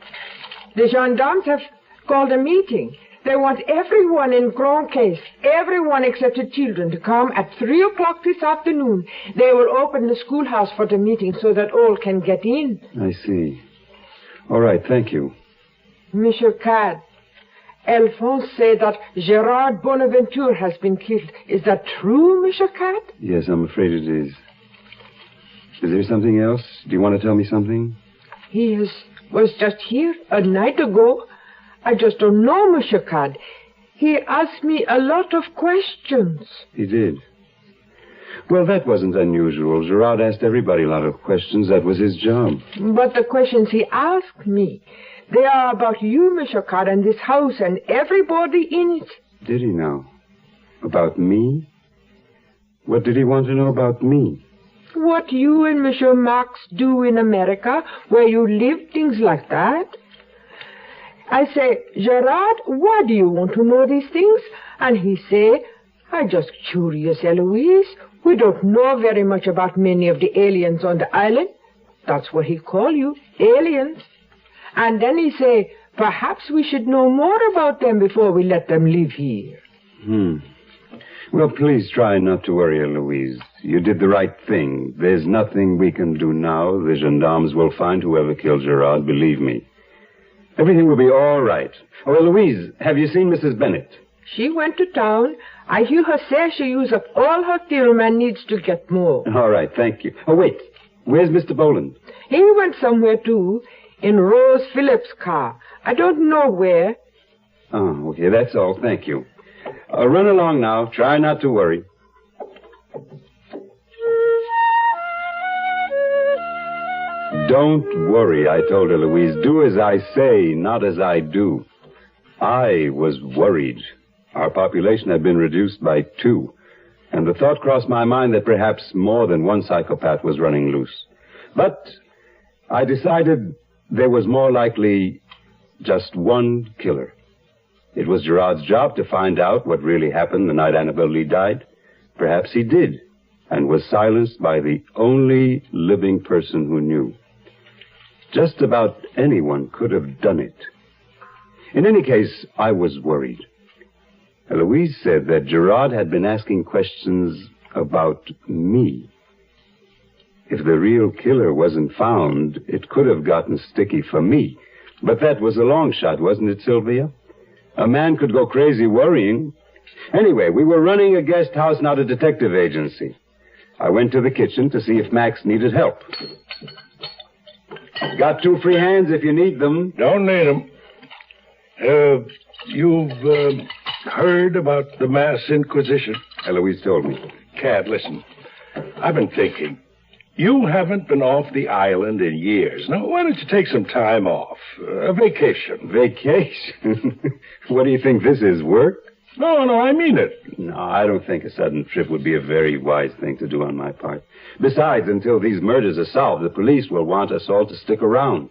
The gendarmes have called a meeting. They want everyone in Grand Case, everyone except the children, to come at 3 o'clock this afternoon. They will open the schoolhouse for the meeting so that all can get in. I see. All right, thank you. Monsieur Cad, Alphonse said that Gerard Bonaventure has been killed. Is that true, Monsieur Cad? Yes, I'm afraid it is. Is there something else? Do you want to tell me something? He was just here a night ago. I just don't know, Monsieur Cad. He asked me a lot of questions. He did? Well, that wasn't unusual. Gerard asked everybody a lot of questions. That was his job. But the questions he asked me, they are about you, Monsieur Cad, and this house and everybody in it. Did he now? About me? What did he want to know about me? What you and Monsieur Max do in America, where you live, things like that. I say, Gerard, why do you want to know these things? And he say, I just curious, Eloise. We don't know very much about many of the aliens on the island. That's what he call you, aliens. And then he say, perhaps we should know more about them before we let them live here. Well, please try not to worry, Eloise. You did the right thing. There's nothing we can do now. The gendarmes will find whoever killed Gerard, believe me. Everything will be all right. Oh, Eloise, have you seen Mrs. Bennett? She went to town. I hear her say she used up all her film and needs to get more. All right, thank you. Oh, wait. Where's Mr. Boland? He went somewhere, too, in Rose Phillips' car. I don't know where. Oh, okay, that's all. Thank you. Run along now. Try not to worry. Don't worry, I told Eloise. Do as I say, not as I do. I was worried. Our population had been reduced by 2, and the thought crossed my mind that perhaps more than one psychopath was running loose. But I decided there was more likely just one killer. It was Gerard's job to find out what really happened the night Annabelle Lee died. Perhaps he did, and was silenced by the only living person who knew. Just about anyone could have done it. In any case, I was worried. Eloise said that Gerard had been asking questions about me. If the real killer wasn't found, it could have gotten sticky for me. But that was a long shot, wasn't it, Sylvia? A man could go crazy worrying. Anyway, we were running a guest house, not a detective agency. I went to the kitchen to see if Max needed help. Got 2 free hands if you need them. Don't need them. You've heard about the Mass Inquisition? Eloise told me. Cad, listen. I've been thinking. You haven't been off the island in years. Now, why don't you take some time off? A vacation. Vacation? What do you think this is, work? No, I mean it. No, I don't think a sudden trip would be a very wise thing to do on my part. Besides, until these murders are solved, the police will want us all to stick around.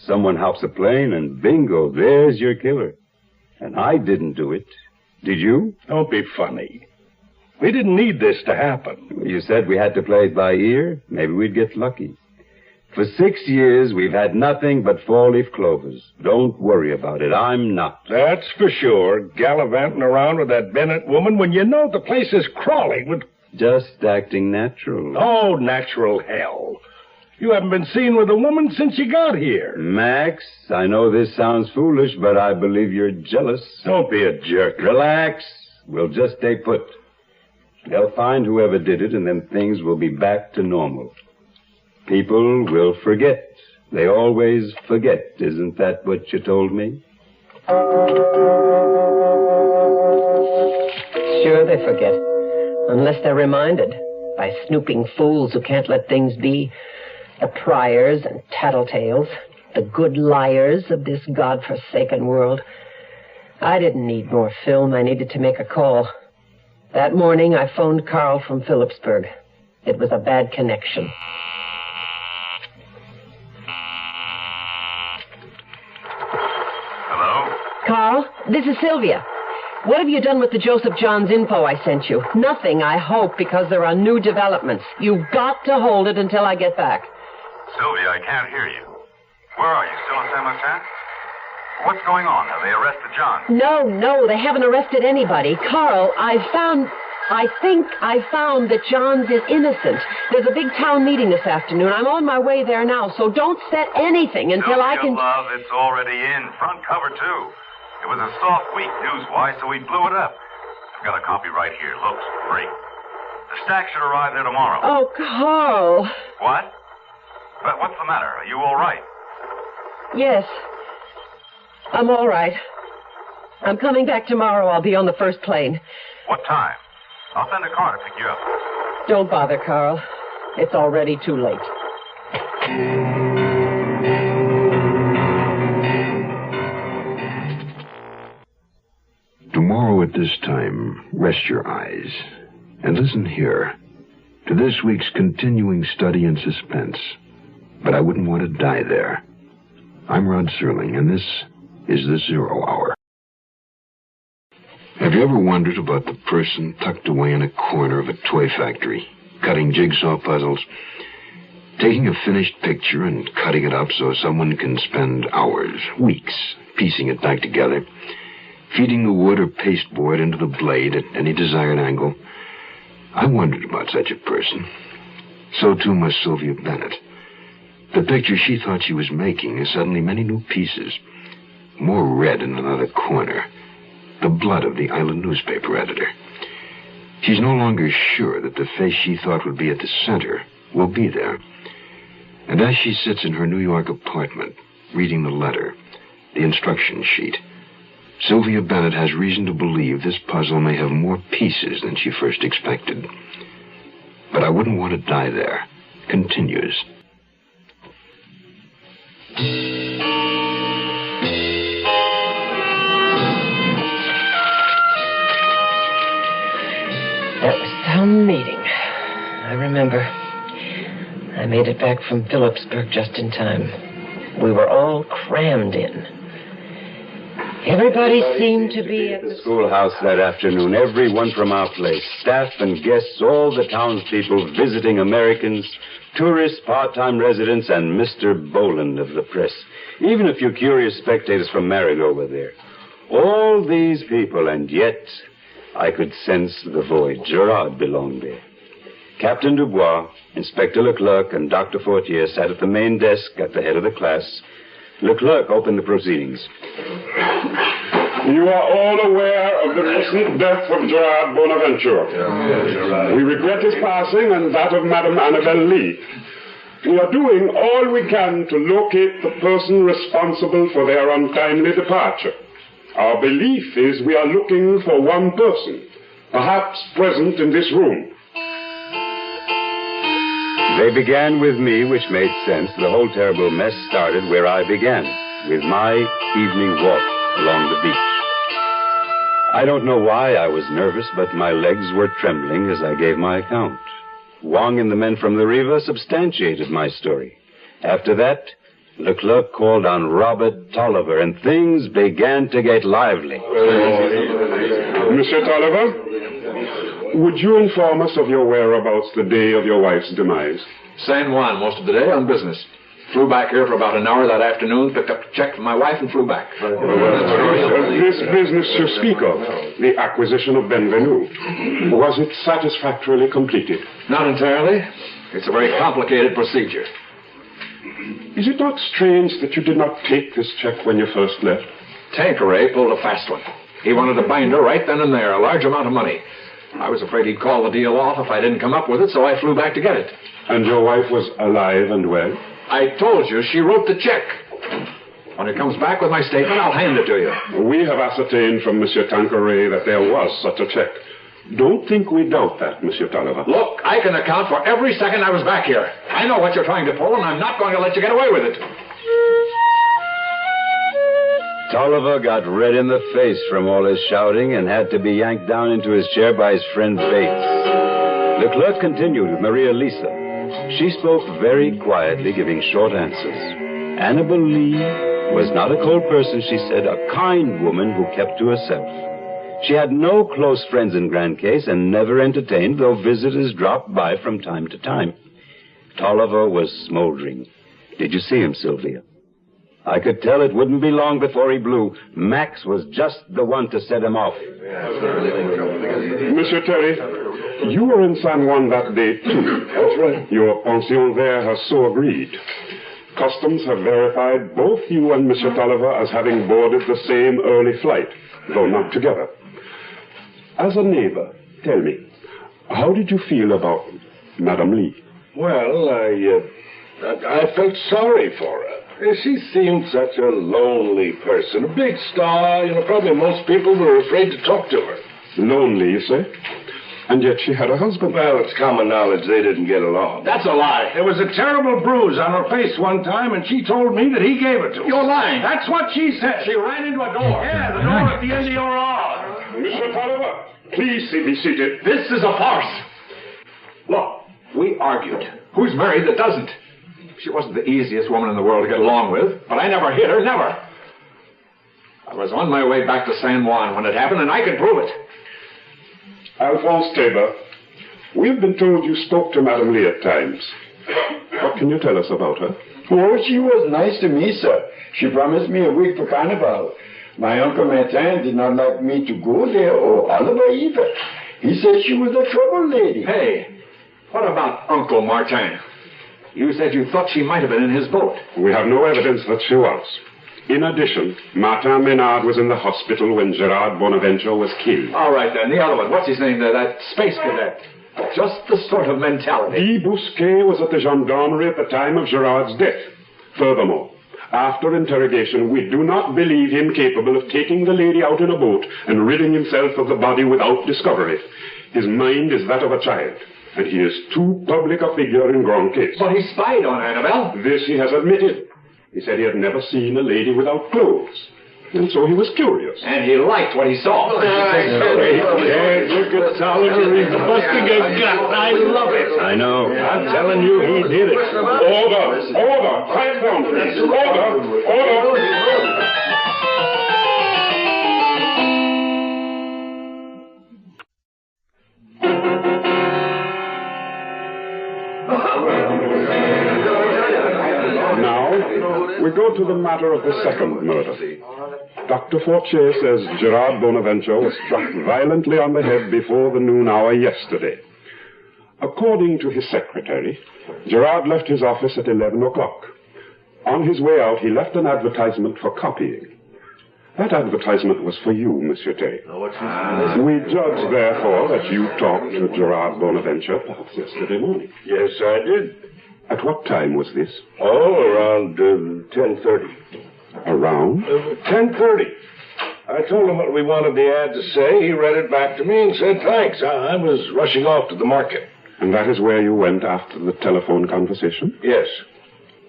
Someone hops a plane, and bingo, there's your killer. And I didn't do it. Did you? Don't be funny. We didn't need this to happen. You said we had to play it by ear. Maybe we'd get lucky. For 6 years, we've had nothing but 4-leaf clovers. Don't worry about it. I'm not. That's for sure. Gallivanting around with that Bennett woman when you know the place is crawling with... Just acting natural. Oh, natural hell. You haven't been seen with a woman since you got here. Max, I know this sounds foolish, but I believe you're jealous. Don't be a jerk. Relax. We'll just stay put. They'll find whoever did it, and then things will be back to normal. People will forget. They always forget. Isn't that what you told me? Sure they forget. Unless they're reminded by snooping fools who can't let things be. The pryers and tattletales. The good liars of this godforsaken world. I didn't need more film. I needed to make a call. That morning, I phoned Carl from Phillipsburg. It was a bad connection. Hello? Carl, this is Sylvia. What have you done with the Joseph Johns info I sent you? Nothing, I hope, because there are new developments. You've got to hold it until I get back. Sylvia, I can't hear you. Where are you? Still in San Martin? What's going on? Have they arrested John? No, they haven't arrested anybody. Carl, I think I found that Johns is innocent. There's a big town meeting this afternoon. I'm on my way there now, so don't set anything until I can... Love, it's already in. Front cover, too. It was a soft week news-wise, so we blew it up. I've got a copy right here. Looks great. The stack should arrive there tomorrow. Oh, Carl. What? But what's the matter? Are you all right? Yes. I'm all right. I'm coming back tomorrow. I'll be on the first plane. What time? I'll send a car to pick you up. Don't bother, Carl. It's already too late. Tomorrow at this time, rest your eyes and listen here to this week's continuing study in suspense. But I wouldn't want to die there. I'm Rod Serling, and this is the Zero Hour. Have you ever wondered about the person tucked away in a corner of a toy factory, cutting jigsaw puzzles, taking a finished picture and cutting it up so someone can spend hours, weeks, piecing it back together, feeding the wood or pasteboard into the blade at any desired angle? I wondered about such a person. So too must Sylvia Bennett. The picture she thought she was making is suddenly many new pieces. More red in another corner. The blood of the island newspaper editor. She's no longer sure that the face she thought would be at the center will be there. And as she sits in her New York apartment, reading the letter, the instruction sheet, Sylvia Bennett has reason to believe this puzzle may have more pieces than she first expected. But I wouldn't want to die there. Continues. That was some meeting. I remember. I made it back from Phillipsburg just in time. We were all crammed in. Everybody seemed to be at the schoolhouse that afternoon. Everyone from our place, staff and guests, all the townspeople, visiting Americans, tourists, part-time residents, and Mr. Boland of the press. Even a few curious spectators from Marigot were there. All these people, and yet I could sense the void. Gerard belonged there. Captain Dubois, Inspector Leclerc, and Dr. Fortier sat at the main desk at the head of the class. Leclerc opened the proceedings. You are all aware of the recent death of Gerard Bonaventure. We regret his passing and that of Madame Annabelle Lee. We are doing all we can to locate the person responsible for their untimely departure. Our belief is we are looking for one person, perhaps present in this room. They began with me, which made sense. The whole terrible mess started where I began, with my evening walk along the beach. I don't know why I was nervous, but my legs were trembling as I gave my account. Wong and the men from the Riva substantiated my story. After that, Leclerc called on Robert Tolliver, and things began to get lively. Monsieur Tolliver, would you inform us of your whereabouts the day of your wife's demise? San Juan most of the day on business. Flew back here for about an hour that afternoon, picked up a check from my wife, and flew back. This business you speak of, the acquisition of Benvenue, was it satisfactorily completed? Not entirely. It's a very complicated procedure. Is it not strange that you did not take this check when you first left? Tanqueray pulled a fast one. He wanted a binder right then and there, a large amount of money. I was afraid he'd call the deal off if I didn't come up with it, so I flew back to get it. And your wife was alive and well? I told you she wrote the check. When it comes back with my statement, I'll hand it to you. We have ascertained from Monsieur Tanqueray that there was such a check. Don't think we doubt that, Monsieur Tolliver. Look, I can account for every second I was back here. I know what you're trying to pull, and I'm not going to let you get away with it. Tolliver got red in the face from all his shouting and had to be yanked down into his chair by his friend Bates. The clerk continued with Maria Lisa. She spoke very quietly, giving short answers. Annabel Lee was not a cold person, she said, a kind woman who kept to herself. She had no close friends in Grand Case and never entertained, though visitors dropped by from time to time. Tolliver was smoldering. Did you see him, Sylvia? I could tell it wouldn't be long before he blew. Max was just the one to set him off. Monsieur Terry, you were in San Juan that day, too. That's right. Your pension there has so agreed. Customs have verified both you and Monsieur Tolliver as having boarded the same early flight, though not together. As a neighbor, tell me, how did you feel about Madame Lee? Well, I felt sorry for her. She seemed such a lonely person, a big star. Probably most people were afraid to talk to her. Lonely, you say? And yet she had a husband. Well, it's common knowledge they didn't get along. That's a lie. There was a terrible bruise on her face one time, and she told me that he gave it to her. You're lying. That's what she said. She ran into a door. Yeah, the door at the end of your arm. Monsieur Tolliver, please be seated. This is a farce. Look, we argued. Who's married that doesn't? She wasn't the easiest woman in the world to get along with, but I never hit her, never. I was on my way back to San Juan when it happened, and I could prove it. Alphonse Tabor, we've been told you spoke to Madame Lee at times. What can you tell us about her? Oh, she was nice to me, sir. She promised me a week for Carnival. My Uncle Martin did not like me to go there, or Oliver either. He said she was a trouble lady. Hey, what about Uncle Martin? You said you thought she might have been in his boat. We have no evidence that she was. In addition, Martin Menard was in the hospital when Gerard Bonaventure was killed. All right, then. The other one. What's his name there? That space cadet. Just the sort of mentality. Guy Bousquet was at the gendarmerie at the time of Gerard's death. Furthermore, after interrogation, we do not believe him capable of taking the lady out in a boat and ridding himself of the body without discovery. His mind is that of a child, and he is too public a figure in Grand Case. But he spied on Annabelle. This he has admitted. He said he had never seen a lady without clothes. And so he was curious. And he liked what he saw. Yes, look at Tolliver. He's busting a gut. I love it. I know. I'm telling you, he did it. Order! Order! Quiet down, please. Order! Order! We go to the matter of the second murder. Dr. Fortier says Gerard Bonaventure was struck violently on the head before the noon hour yesterday. According to his secretary, Gerard left his office at 11 o'clock. On his way out, he left an advertisement for copying. That advertisement was for you, Monsieur Tay. We judge, therefore, that you talked to Gerard Bonaventure perhaps yesterday morning. Yes, I did. At what time was this? Oh, around 10:30. Around? 10:30. I told him what we wanted the ad to say. He read it back to me and said thanks. I was rushing off to the market. And that is where you went after the telephone conversation? Yes.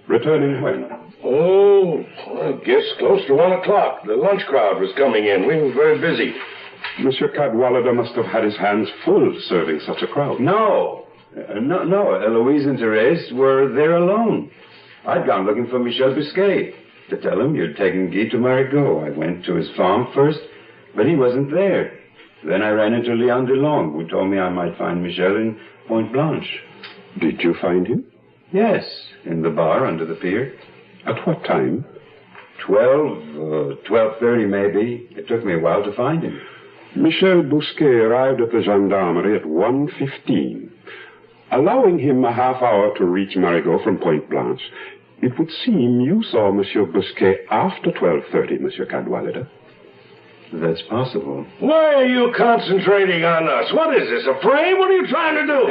Returning when? Oh, I guess close to 1 o'clock. The lunch crowd was coming in. We were very busy. Monsieur Cadwallader must have had his hands full serving such a crowd. No. Eloise and Therese were there alone. I'd gone looking for Michel Bousquet to tell him you'd taken Guy to Marigot. I went to his farm first, but he wasn't there. Then I ran into Leon DeLong, who told me I might find Michel in Pointe Blanche. Did you find him? Yes, in the bar under the pier. At what time? 12:30 maybe. It took me a while to find him. Michel Bousquet arrived at the gendarmerie at 1:15. Allowing him a half hour to reach Marigot from Pointe Blanche, it would seem you saw Monsieur Bousquet after 12:30, Monsieur Cadwallader. That's possible. Why are you concentrating on us? What is this, a frame? What are you trying to do?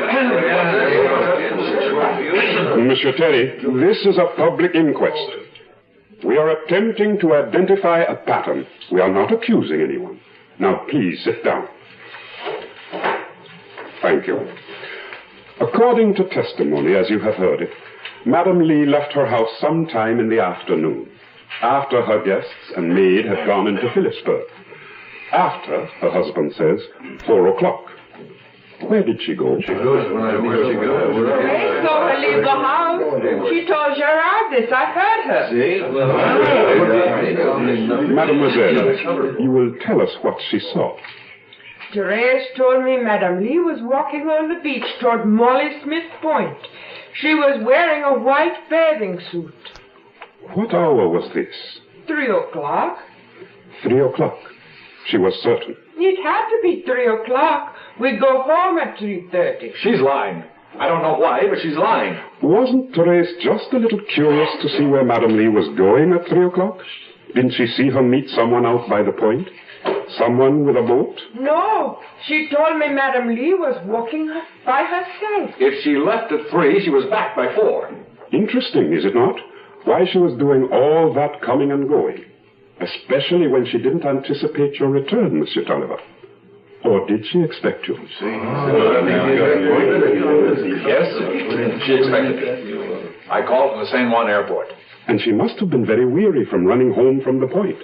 Monsieur Terry, this is a public inquest. We are attempting to identify a pattern. We are not accusing anyone. Now, please sit down. Thank you. According to testimony, as you have heard it, Madame Lee left her house sometime in the afternoon, after her guests and maid had gone into Phillipsburg. After, her husband says, 4 o'clock. Where did she go? They saw her leave the house. She told Gerard this. I heard her. Mademoiselle, you will tell us what she saw. Therese told me Madame Lee was walking on the beach toward Molly Smith Point. She was wearing a white bathing suit. What hour was this? 3 o'clock. 3 o'clock. She was certain. It had to be 3 o'clock. We go home at 3:30. She's lying. I don't know why, but she's lying. Wasn't Therese just a little curious to see where Madame Lee was going at 3 o'clock? Didn't she see her meet someone out by the point? Someone with a boat? No. She told me Madame Lee was walking by herself. If she left at 3, she was back by 4. Interesting, is it not? Why she was doing all that coming and going. Especially when she didn't anticipate your return, Monsieur Tolliver. Or did she expect you? Yes, she expected me. I called from the San Juan airport. And she must have been very weary from running home from the point.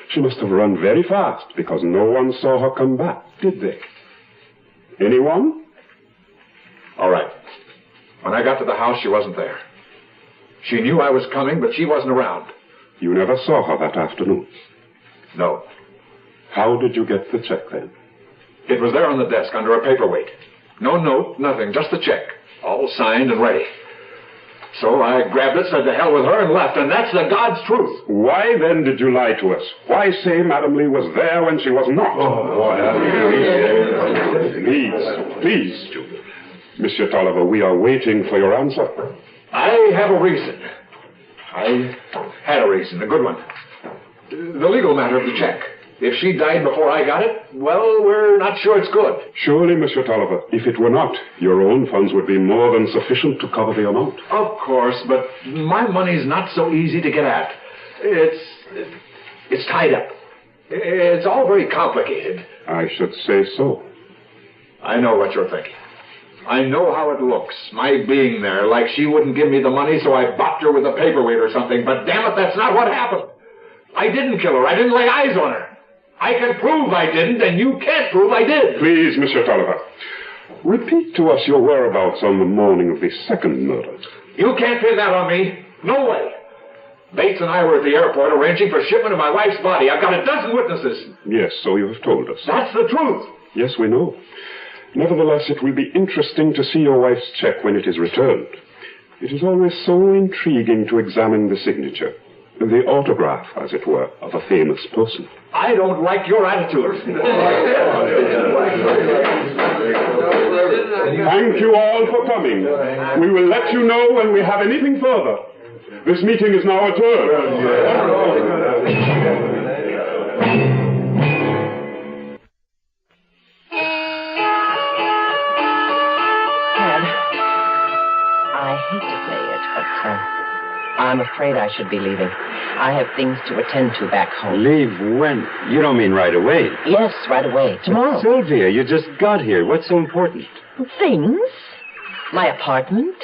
She must have run very fast because no one saw her come back, did they? Anyone? All right. When I got to the house, she wasn't there. She knew I was coming, but she wasn't around. You never saw her that afternoon? No. How did you get the check then? It was there on the desk under a paperweight. No note, nothing, just the check. All signed and ready. So I grabbed it, said to hell with her, and left, and that's the God's truth. Why then did you lie to us? Why say Madame Lee was there when she was not? Please. Monsieur Tolliver, we are waiting for your answer. I have a reason. I had a reason, a good one. The legal matter of the check. If she died before I got it, well, we're not sure it's good. Surely, Monsieur Tolliver, if it were not, your own funds would be more than sufficient to cover the amount. Of course, but my money's not so easy to get at. It's tied up. It's all very complicated. I should say so. I know what you're thinking. I know how it looks, my being there, like she wouldn't give me the money, so I bopped her with a paperweight or something. But damn it, that's not what happened. I didn't kill her. I didn't lay eyes on her. I can prove I didn't, and you can't prove I did. Please, Monsieur Tolliver, repeat to us your whereabouts on the morning of the second murder. You can't pin that on me. No way. Bates and I were at the airport arranging for shipment of my wife's body. I've got a dozen witnesses. Yes, so you have told us. That's the truth. Yes, we know. Nevertheless, it will be interesting to see your wife's check when it is returned. It is always so intriguing to examine the signature. The autograph, as it were, of a famous person. I don't like your attitude. Thank you all for coming. We will let you know when we have anything further. This meeting is now adjourned. I hate to say it, but I'm afraid I should be leaving. I have things to attend to back home. Leave when? You don't mean right away? Yes, right away. Tomorrow. Sylvia, you just got here. What's so important? Things? My apartment.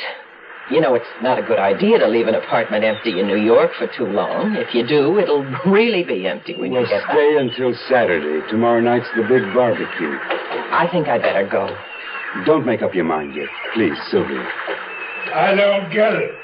You know, it's not a good idea to leave an apartment empty in New York for too long. If you do, it'll really be empty when you get back. Stay until Saturday. Tomorrow night's the big barbecue. I think I'd better go. Don't make up your mind yet. Please, Sylvia. I don't get it.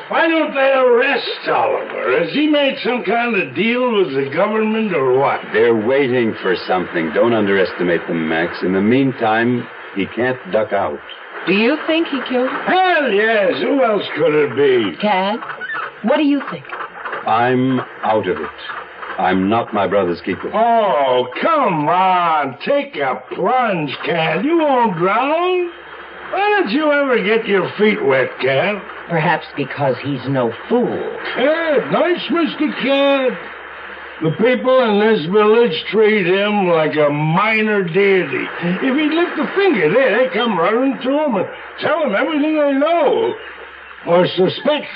Why don't they arrest Oliver? Has he made some kind of deal with the government or what? They're waiting for something. Don't underestimate them, Max. In the meantime, he can't duck out. Do you think he killed her? Hell yes. Who else could it be? Cad, what do you think? I'm out of it. I'm not my brother's keeper. Oh, come on. Take a plunge, Cad. You won't drown. Why don't you ever get your feet wet, Cad? Perhaps because he's no fool. Cad, nice Mr. Cad. The people in this village treat him like a minor deity. If he'd lift a finger, they come running to him and tell him everything they know or suspect.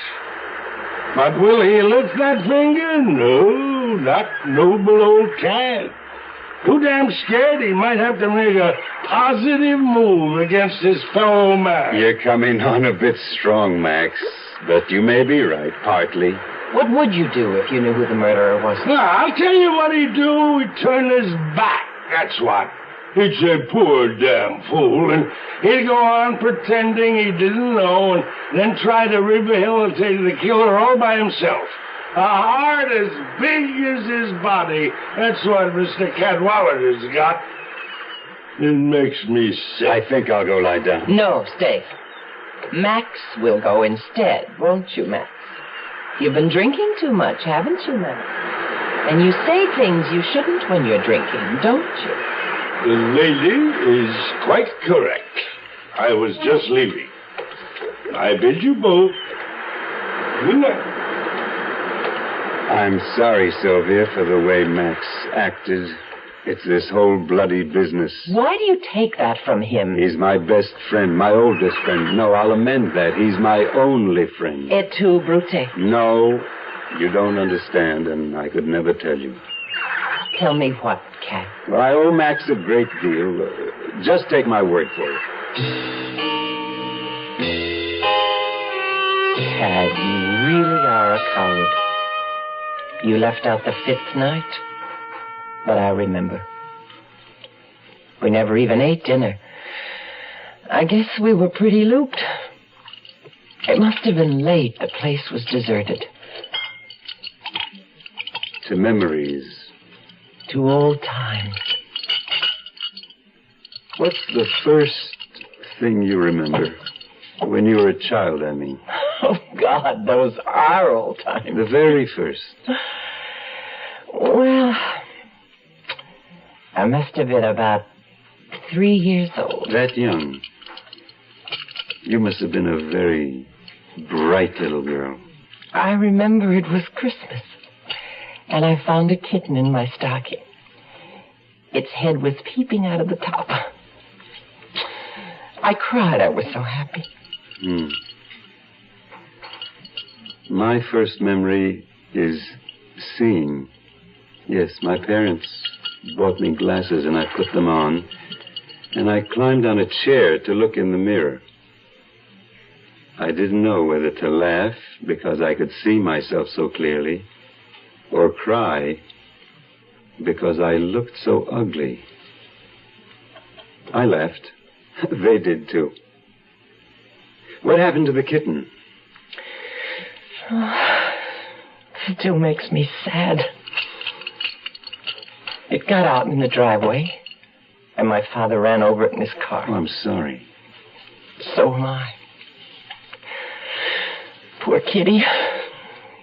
But will he lift that finger? No, not noble old Cad. Too damn scared he might have to make a positive move against his fellow man. You're coming on a bit strong, Max. But you may be right, partly. What would you do if you knew who the murderer was? Now, I'll tell you what he'd do. He'd turn his back. That's what. He'd say, poor damn fool, and he'd go on pretending he didn't know and then try to rehabilitate the killer all by himself. A heart as big as his body. That's what Mr. Cadwallader's got. It makes me sick. I think I'll go lie down. No, stay. Max will go instead, won't you, Max? You've been drinking too much, haven't you, Max? And you say things you shouldn't when you're drinking, don't you? The lady is quite correct. I was just leaving. I bid you both good night. I'm sorry, Sylvia, for the way Max acted. It's this whole bloody business. Why do you take that from him? He's my best friend, my oldest friend. No, I'll amend that. He's my only friend. Et tu, Brute? No, you don't understand, and I could never tell you. Tell me what, Cat? Well, I owe Max a great deal. Just take my word for it. Cat, you really are a coward. You left out the 5th night, but I remember. We never even ate dinner. I guess we were pretty looped. It must have been late. The place was deserted. To memories. To old times. What's the first thing you remember? When you were a child, I mean. Oh, God, those are old times. The very first. Well, I must have been about 3 years old. That young? You must have been a very bright little girl. I remember it was Christmas, and I found a kitten in my stocking. Its head was peeping out of the top. I cried. I was so happy. My first memory is seeing. Yes, my parents bought me glasses, and I put them on, and I climbed on a chair to look in the mirror. I didn't know whether to laugh because I could see myself so clearly, or cry because I looked so ugly. I laughed. They did, too. What happened to the kitten? It still makes me sad. It got out in the driveway, and my father ran over it in his car. Oh, I'm sorry. So am I. Poor kitty.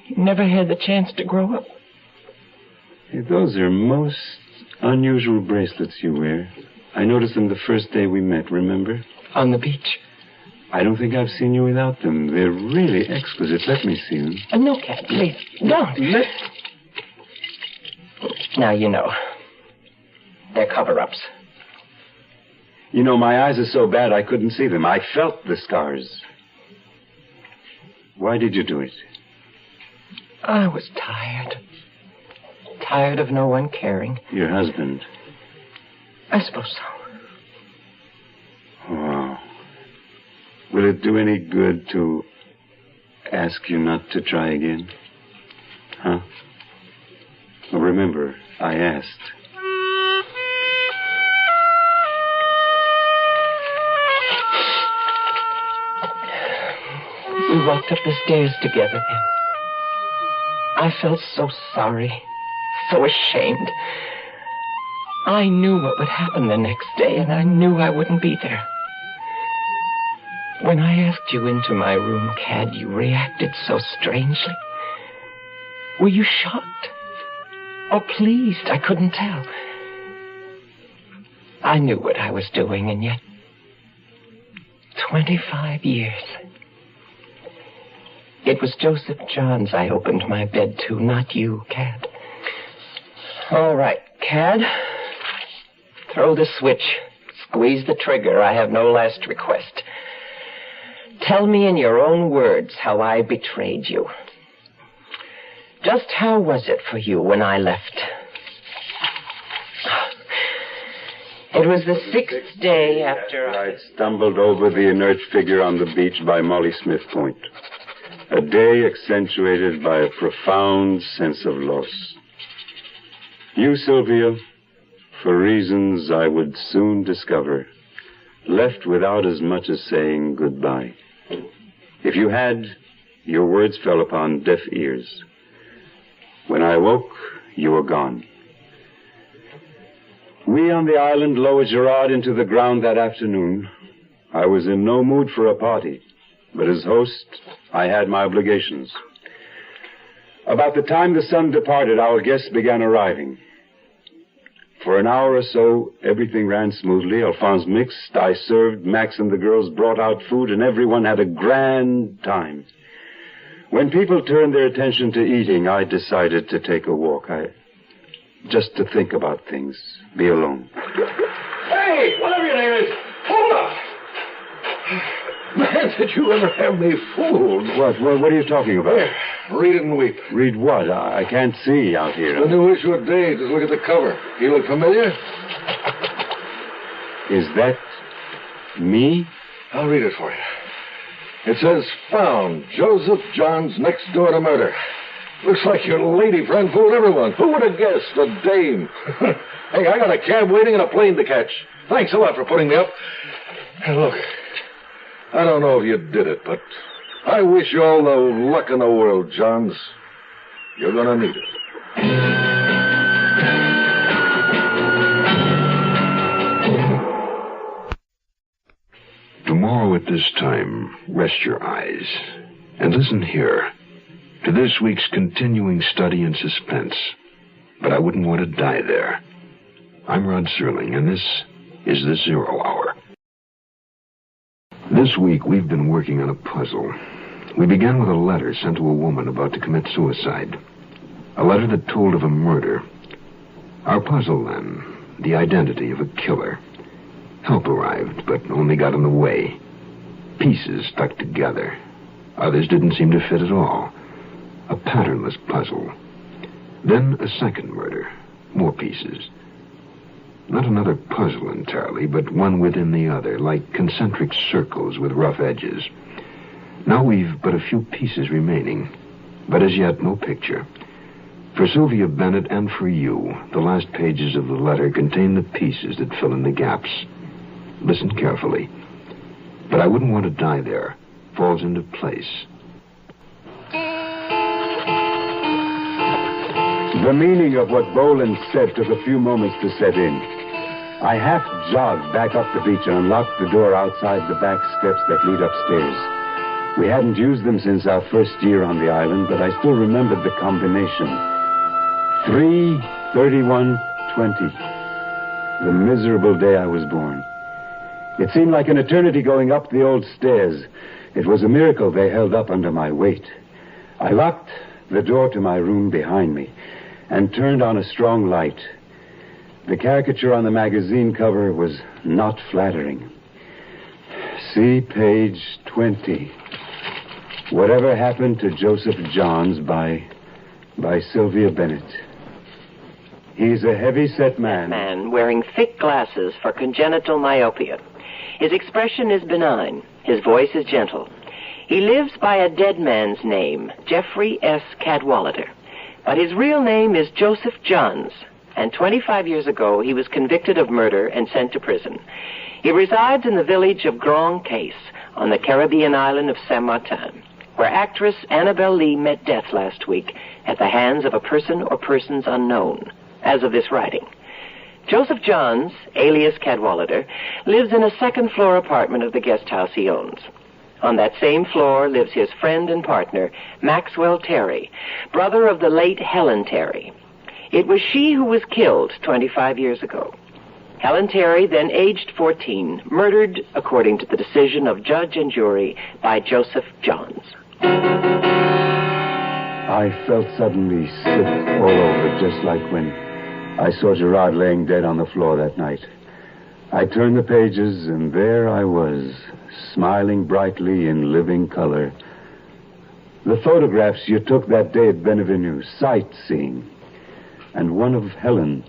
He never had the chance to grow up. Hey, those are most unusual bracelets you wear. I noticed them the first day we met, remember? On the beach. I don't think I've seen you without them. They're really exquisite. Let me see them. No, Cat, please. Don't. Now, you know. They're cover-ups. You know, my eyes are so bad I couldn't see them. I felt the scars. Why did you do it? I was tired. Tired of no one caring. Your husband? I suppose so. Oh. Will it do any good to ask you not to try again? Huh? Well, remember, I asked. We walked up the stairs together then. I felt so sorry, so ashamed. I knew what would happen the next day, and I knew I wouldn't be there. When I asked you into my room, Cad, you reacted so strangely. Were you shocked? Or pleased? I couldn't tell. I knew what I was doing, and yet 25 years. It was Joseph Johns I opened my bed to, not you, Cad. All right, Cad. Throw the switch. Squeeze the trigger. I have no last request. Tell me in your own words how I betrayed you. Just how was it for you when I left? It was the 6th day after I stumbled over the inert figure on the beach by Molly Smith Point. A day accentuated by a profound sense of loss. You, Sylvia, for reasons I would soon discover, left without as much as saying goodbye. If you had, your words fell upon deaf ears. When I awoke, you were gone. We on the island lowered Gerard into the ground that afternoon. I was in no mood for a party, but as host, I had my obligations. About the time the sun departed, our guests began arriving. For an hour or so, everything ran smoothly. Alphonse mixed, I served, Max and the girls brought out food, and everyone had a grand time. When people turned their attention to eating, I decided to take a walk. Just to think about things, be alone. Hey, whatever your name is, hold up! Man, did you ever have me fooled? What are you talking about? Here, read it and weep. Read what? I can't see out here. The new issue of Day. Just look at the cover. You look familiar? Is that me? I'll read it for you. It says, found Joseph Johns next door to murder. Looks like your lady friend fooled everyone. Who would have guessed? A dame. Hey, I got a cab waiting and a plane to catch. Thanks a lot for putting me up. And look, I don't know if you did it, but I wish you all the luck in the world, Johns. You're gonna need it. Tomorrow at this time, rest your eyes and listen here to this week's continuing study in suspense. But I wouldn't want to die there. I'm Rod Serling, and this is the 0 Hour. This week, we've been working on a puzzle. We began with a letter sent to a woman about to commit suicide. A letter that told of a murder. Our puzzle, then, the identity of a killer. Help arrived, but only got in the way. Pieces stuck together. Others didn't seem to fit at all. A patternless puzzle. Then a second murder. More pieces. Not another puzzle entirely, but one within the other, like concentric circles with rough edges. Now we've but a few pieces remaining, but as yet no picture. For Sylvia Bennett and for you, the last pages of the letter contain the pieces that fill in the gaps. Listen carefully. But I wouldn't want to die there. Falls into place. The meaning of what Boland said took a few moments to set in. I half jogged back up the beach and unlocked the door outside the back steps that lead upstairs. We hadn't used them since our first year on the island, but I still remembered the combination. 3/31/20. The miserable day I was born. It seemed like an eternity going up the old stairs. It was a miracle they held up under my weight. I locked the door to my room behind me and turned on a strong light. The caricature on the magazine cover was not flattering. See page 20. Whatever Happened to Joseph Johns by Sylvia Bennett. He's a heavy-set man. Wearing thick glasses for congenital myopia. His expression is benign. His voice is gentle. He lives by a dead man's name, Jeffrey S. Cadwallader. But his real name is Joseph Johns, and 25 years ago he was convicted of murder and sent to prison. He resides in the village of Grand Case on the Caribbean island of Saint Martin, where actress Annabelle Lee met death last week at the hands of a person or persons unknown, as of this writing. Joseph Johns, alias Cadwallader, lives in a second-floor apartment of the guest house he owns. On that same floor lives his friend and partner, Maxwell Terry, brother of the late Helen Terry. It was she who was killed 25 years ago. Helen Terry, then aged 14, murdered, according to the decision of judge and jury, by Joseph Johns. I felt suddenly sick all over, just like when I saw Gerard laying dead on the floor that night. I turned the pages, and there I was, smiling brightly in living color. The photographs you took that day at Benvenue, sightseeing. And one of Helen.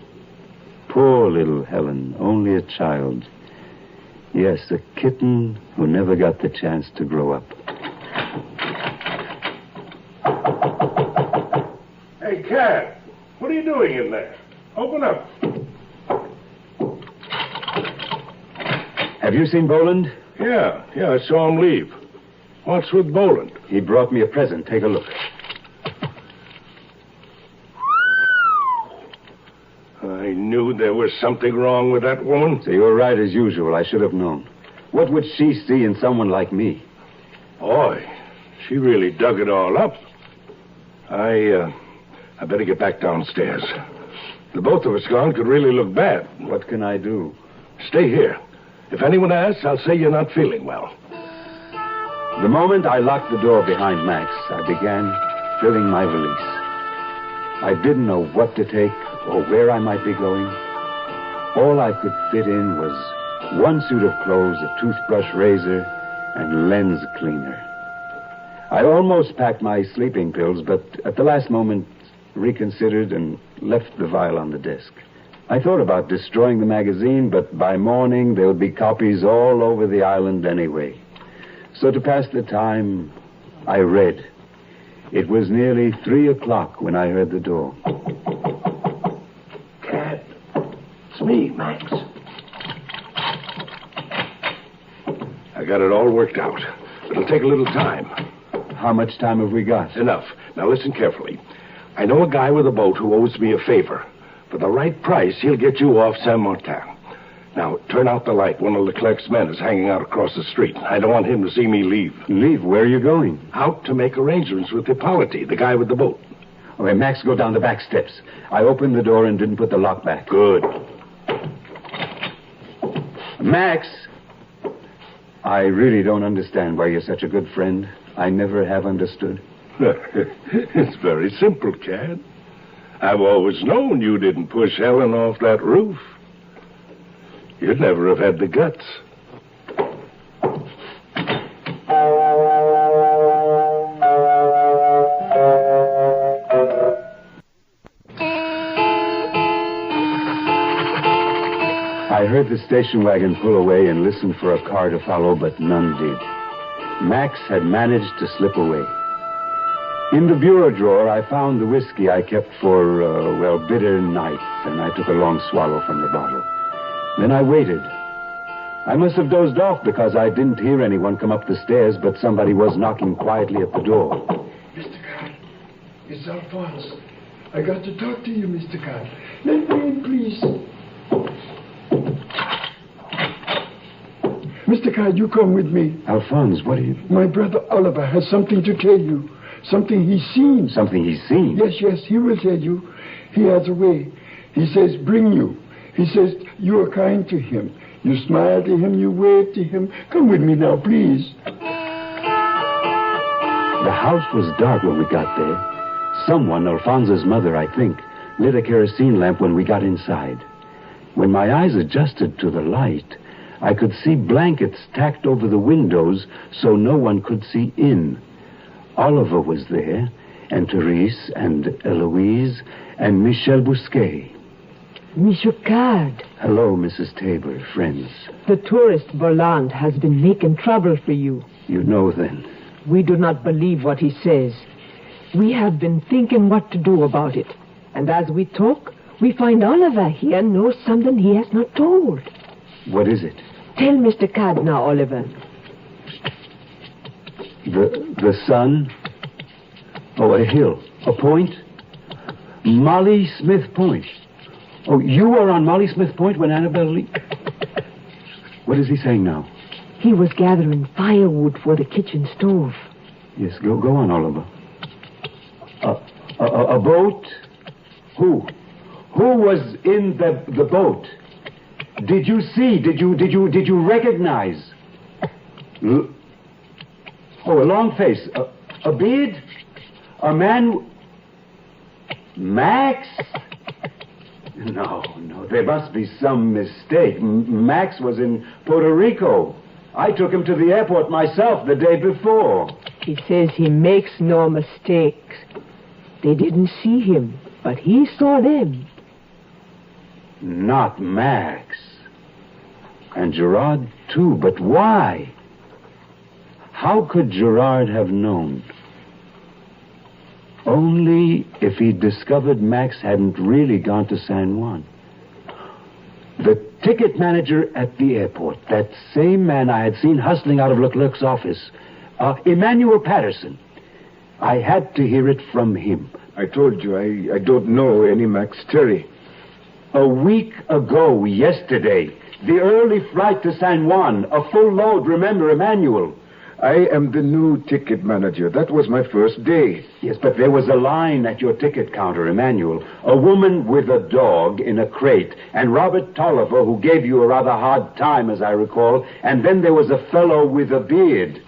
Poor little Helen, only a child. Yes, a kitten who never got the chance to grow up. Hey, Cat, what are you doing in there? Open up. Have you seen Boland? Yeah, I saw him leave. What's with Boland? He brought me a present. Take a look. I knew there was something wrong with that woman. So you were right as usual. I should have known. What would she see in someone like me? Boy, she really dug it all up. I better get back downstairs. The both of us gone could really look bad. What can I do? Stay here. If anyone asks, I'll say you're not feeling well. The moment I locked the door behind Max, I began filling my valise. I didn't know what to take or where I might be going. All I could fit in was one suit of clothes, a toothbrush, razor, and lens cleaner. I almost packed my sleeping pills, but at the last moment reconsidered and left the vial on the desk. I thought about destroying the magazine, but by morning there would be copies all over the island anyway. So to pass the time, I read. It was nearly 3:00 when I heard the door. Cat, it's me, Max. I got it all worked out. It'll take a little time. How much time have we got? Enough. Now listen carefully. I know a guy with a boat who owes me a favor. For the right price, he'll get you off Saint-Martin. Now, turn out the light. One of Leclerc's men is hanging out across the street. I don't want him to see me leave. Leave? Where are you going? Out to make arrangements with Hippolyte, the guy with the boat. Okay, Max, go down the back steps. I opened the door and didn't put the lock back. Good. Max! I really don't understand why you're such a good friend. I never have understood. It's very simple, Cat. I've always known you didn't push Helen off that roof. You'd never have had the guts. I heard the station wagon pull away and listened for a car to follow, but none did. Max had managed to slip away. In the bureau drawer, I found the whiskey I kept for, bitter nights, and I took a long swallow from the bottle. Then I waited. I must have dozed off because I didn't hear anyone come up the stairs, but somebody was knocking quietly at the door. Mr. Card, it's Alphonse. I got to talk to you, Mr. Card. Let me in, please. Mr. Card, you come with me. Alphonse, what are you... My brother Oliver has something to tell you. Something he's seen. Something he's seen? Yes, he will tell you. He has a way. He says, bring you. He says, you are kind to him. You smile to him, you wave to him. Come with me now, please. The house was dark when we got there. Someone, Alphonse's mother, I think, lit a kerosene lamp when we got inside. When my eyes adjusted to the light, I could see blankets tacked over the windows so no one could see in. Oliver was there, and Therese, and Eloise, and Michel Bousquet. Monsieur Card. Hello, Mrs. Tabor, friends. The tourist Boland has been making trouble for you. You know, then. We do not believe what he says. We have been thinking what to do about it. And as we talk, we find Oliver here knows something he has not told. What is it? Tell Mr. Card now, Oliver. The sun? Oh, a hill. A point? Molly Smith Point. Oh, you were on Molly Smith Point when Annabelle Lee... What is he saying now? He was gathering firewood for the kitchen stove. Yes, go on, Oliver. A boat? Who? Who was in the boat? Did you see? Did you recognize? Oh, a long face. A beard? A man... Max? No, there must be some mistake. Max was in Puerto Rico. I took him to the airport myself the day before. She says he makes no mistakes. They didn't see him, but he saw them. Not Max. And Gerard, too. But why? How could Gerard have known? Only if he discovered Max hadn't really gone to San Juan. The ticket manager at the airport, that same man I had seen hustling out of Leclerc's office, Emmanuel Patterson. I had to hear it from him. I told you, I don't know any Max Terry. A week ago, yesterday, the early flight to San Juan, a full load, remember, Emmanuel. I am the new ticket manager. That was my first day. Yes, but there was a line at your ticket counter, Emmanuel. A woman with a dog in a crate, and Robert Tolliver, who gave you a rather hard time, as I recall, and then there was a fellow with a beard.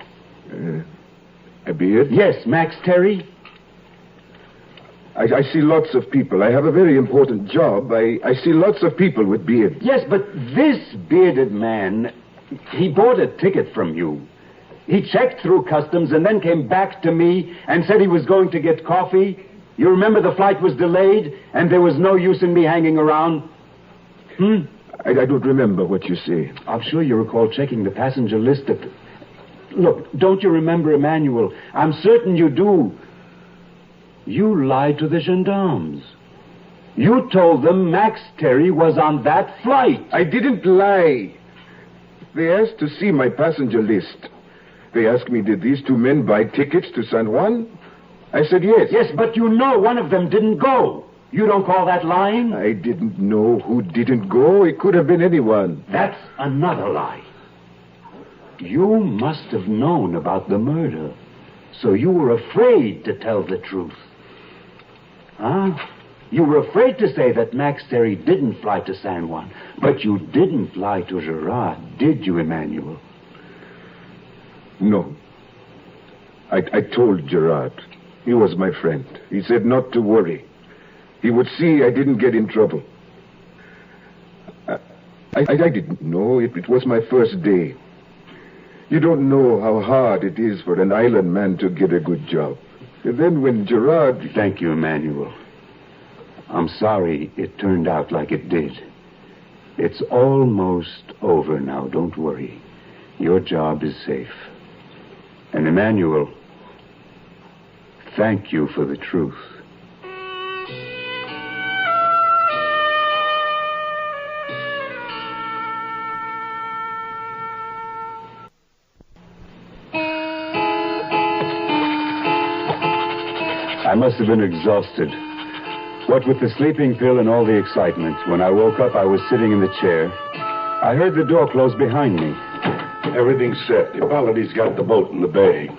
A beard? Yes, Max Terry. I see lots of people. I have a very important job. I see lots of people with beards. Yes, but this bearded man, he bought a ticket from you. He checked through customs and then came back to me and said he was going to get coffee. You remember the flight was delayed and there was no use in me hanging around? I don't remember what you say. I'm sure you recall checking the passenger list at... Look, don't you remember, Emmanuel? I'm certain you do. You lied to the gendarmes. You told them Max Terry was on that flight. I didn't lie. They asked to see my passenger list. They asked me, did these two men buy tickets to San Juan? I said yes. Yes, but you know one of them didn't go. You don't call that lying? I didn't know who didn't go. It could have been anyone. That's another lie. You must have known about the murder, so you were afraid to tell the truth. Huh? You were afraid to say that Max Terry didn't fly to San Juan, but you didn't lie to Gerard, did you, Emmanuel? No. I told Gerard. He was my friend. He said not to worry. He would see I didn't get in trouble. I didn't know. It was my first day. You don't know how hard it is for an island man to get a good job. And then when Gerard... Thank you, Emmanuel. I'm sorry it turned out like it did. It's almost over now. Don't worry. Your job is safe. And Emmanuel, thank you for the truth. I must have been exhausted. What with the sleeping pill and all the excitement, when I woke up, I was sitting in the chair. I heard the door close behind me. Everything's set. Hippolyte's got the boat in the bay.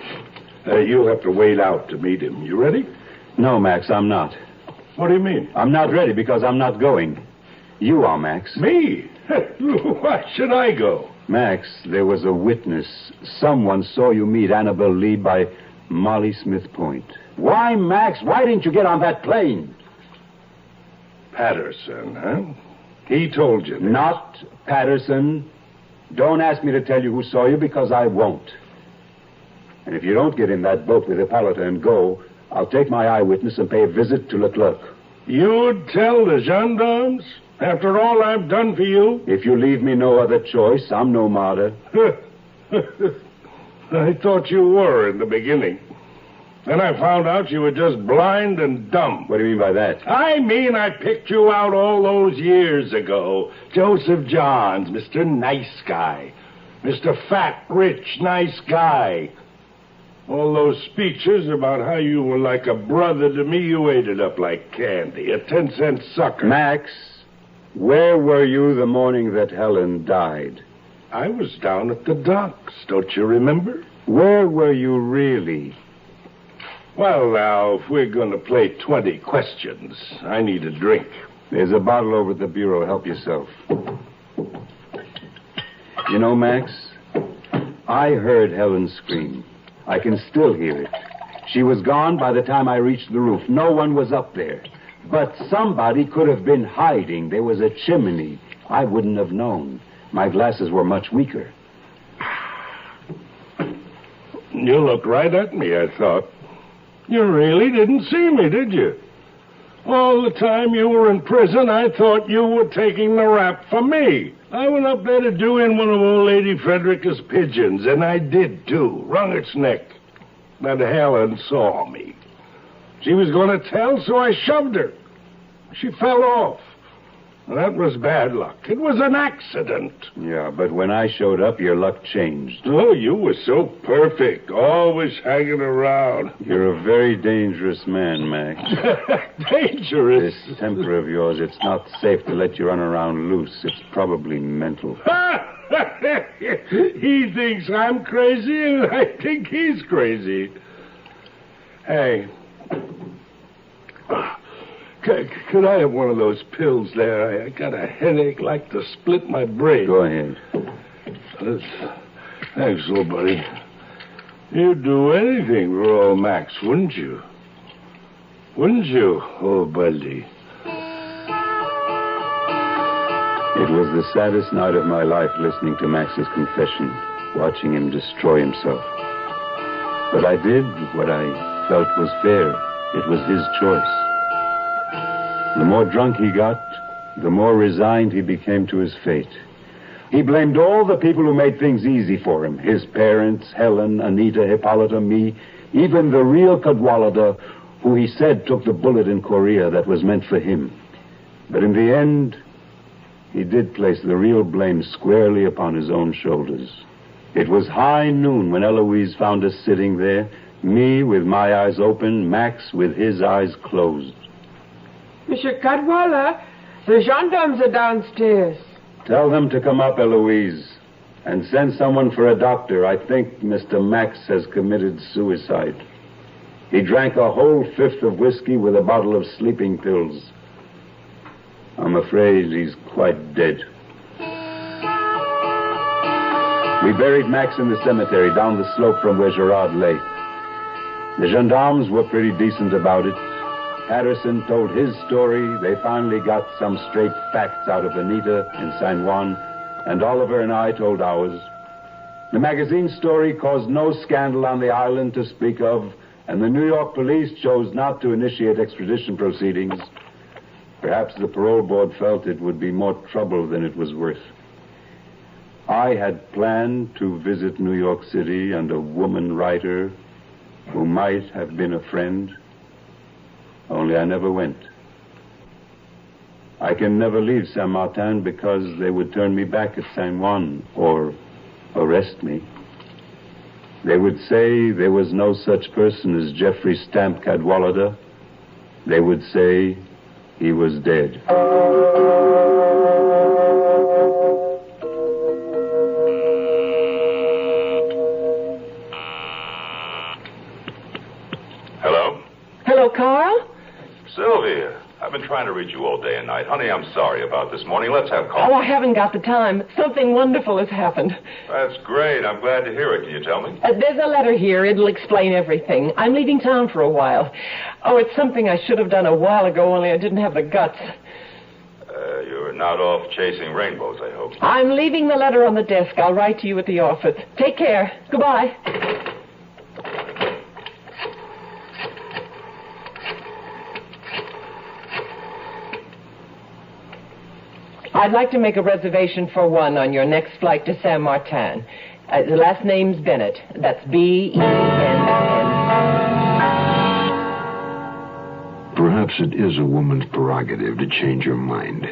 You'll have to wait out to meet him. You ready? No, Max, I'm not. What do you mean? I'm not ready because I'm not going. You are, Max. Me? Why should I go? Max, there was a witness. Someone saw you meet Annabelle Lee by Molly Smith Point. Why, Max? Why didn't you get on that plane? Patterson, huh? He told you this. Not Patterson. Don't ask me to tell you who saw you because I won't. And if you don't get in that boat with Hippolyte and go, I'll take my eyewitness and pay a visit to Leclerc. You'd tell the gendarmes? After all I've done for you? If you leave me no other choice, I'm no martyr. I thought you were in the beginning. Then I found out you were just blind and dumb. What do you mean by that? I mean I picked you out all those years ago. Joseph Johns, Mr. Nice Guy. Mr. Fat, Rich, Nice Guy. All those speeches about how you were like a brother to me, you ate it up like candy. A 10-cent sucker. Max, where were you the morning that Helen died? I was down at the docks, don't you remember? Where were you really? Well, now, if we're going to play 20 questions, I need a drink. There's a bottle over at the bureau. Help yourself. You know, Max, I heard Helen scream. I can still hear it. She was gone by the time I reached the roof. No one was up there. But somebody could have been hiding. There was a chimney. I wouldn't have known. My glasses were much weaker. You looked right at me, I thought. You really didn't see me, did you? All the time you were in prison, I thought you were taking the rap for me. I went up there to do in one of old Lady Frederica's pigeons, and I did, too. Wrung its neck. But Helen saw me. She was going to tell, so I shoved her. She fell off. That was bad luck. It was an accident. Yeah, but when I showed up, your luck changed. Oh, you were so perfect, always hanging around. You're a very dangerous man, Max. Dangerous? This temper of yours, it's not safe to let you run around loose. It's probably mental. He thinks I'm crazy, and I think he's crazy. Hey. Could I have one of those pills there? I got a headache like to split my brain. Go ahead. Thanks, little buddy. You'd do anything for old Max, wouldn't you? Wouldn't you, old buddy? It was the saddest night of my life listening to Max's confession, watching him destroy himself. But I did what I felt was fair. It was his choice. The more drunk he got, the more resigned he became to his fate. He blamed all the people who made things easy for him. His parents, Helen, Anita, Hippolyta, me, even the real Cadwallader, who he said took the bullet in Korea that was meant for him. But in the end, he did place the real blame squarely upon his own shoulders. It was high noon when Eloise found us sitting there, me with my eyes open, Max with his eyes closed. Monsieur Cadwallader, the gendarmes are downstairs. Tell them to come up, Eloise, and send someone for a doctor. I think Mr. Max has committed suicide. He drank a whole fifth of whiskey with a bottle of sleeping pills. I'm afraid he's quite dead. We buried Max in the cemetery down the slope from where Gerard lay. The gendarmes were pretty decent about it. Patterson told his story. They finally got some straight facts out of Anita in San Juan, and Oliver and I told ours. The magazine story caused no scandal on the island to speak of, and the New York police chose not to initiate extradition proceedings. Perhaps the parole board felt it would be more trouble than it was worth. I had planned to visit New York City and a woman writer who might have been a friend. Only I never went. I can never leave Saint Martin because they would turn me back at San Juan or arrest me. They would say there was no such person as Jeffrey Stamp Cadwallader. They would say he was dead. Hello? Hello, Carl? Sylvia, I've been trying to reach you all day and night. Honey, I'm sorry about this morning. Let's have coffee. Oh, I haven't got the time. Something wonderful has happened. That's great. I'm glad to hear it. Can you tell me? There's a letter here. It'll explain everything. I'm leaving town for a while. Oh, it's something I should have done a while ago, only I didn't have the guts. You're not off chasing rainbows, I hope. I'm leaving the letter on the desk. I'll write to you at the office. Take care. Goodbye. I'd like to make a reservation for one on your next flight to Saint Martin. The last name's Bennett. That's B-E-N-N. Perhaps it is a woman's prerogative to change her mind.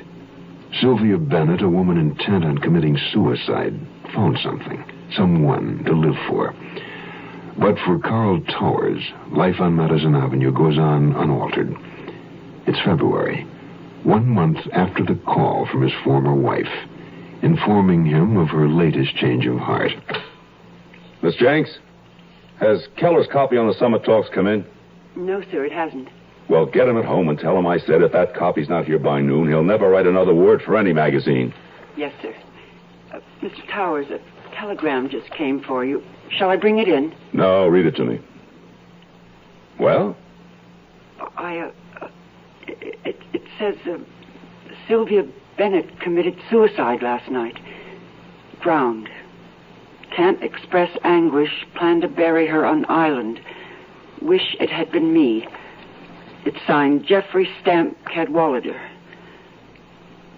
Sylvia Bennett, a woman intent on committing suicide, found something, someone to live for. But for Carl Towers, life on Madison Avenue goes on unaltered. It's February, 1 month after the call from his former wife, informing him of her latest change of heart. Miss Jenks, has Keller's copy on the Summit Talks come in? No, sir, it hasn't. Well, get him at home and tell him I said if that copy's not here by noon, he'll never write another word for any magazine. Yes, sir. Mr. Towers, a telegram just came for you. Shall I bring it in? No, read it to me. Well? It says Sylvia Bennett committed suicide last night. Drowned. Can't express anguish. Plan to bury her on island. Wish it had been me. It's signed Jeffrey Stamp Cadwallader.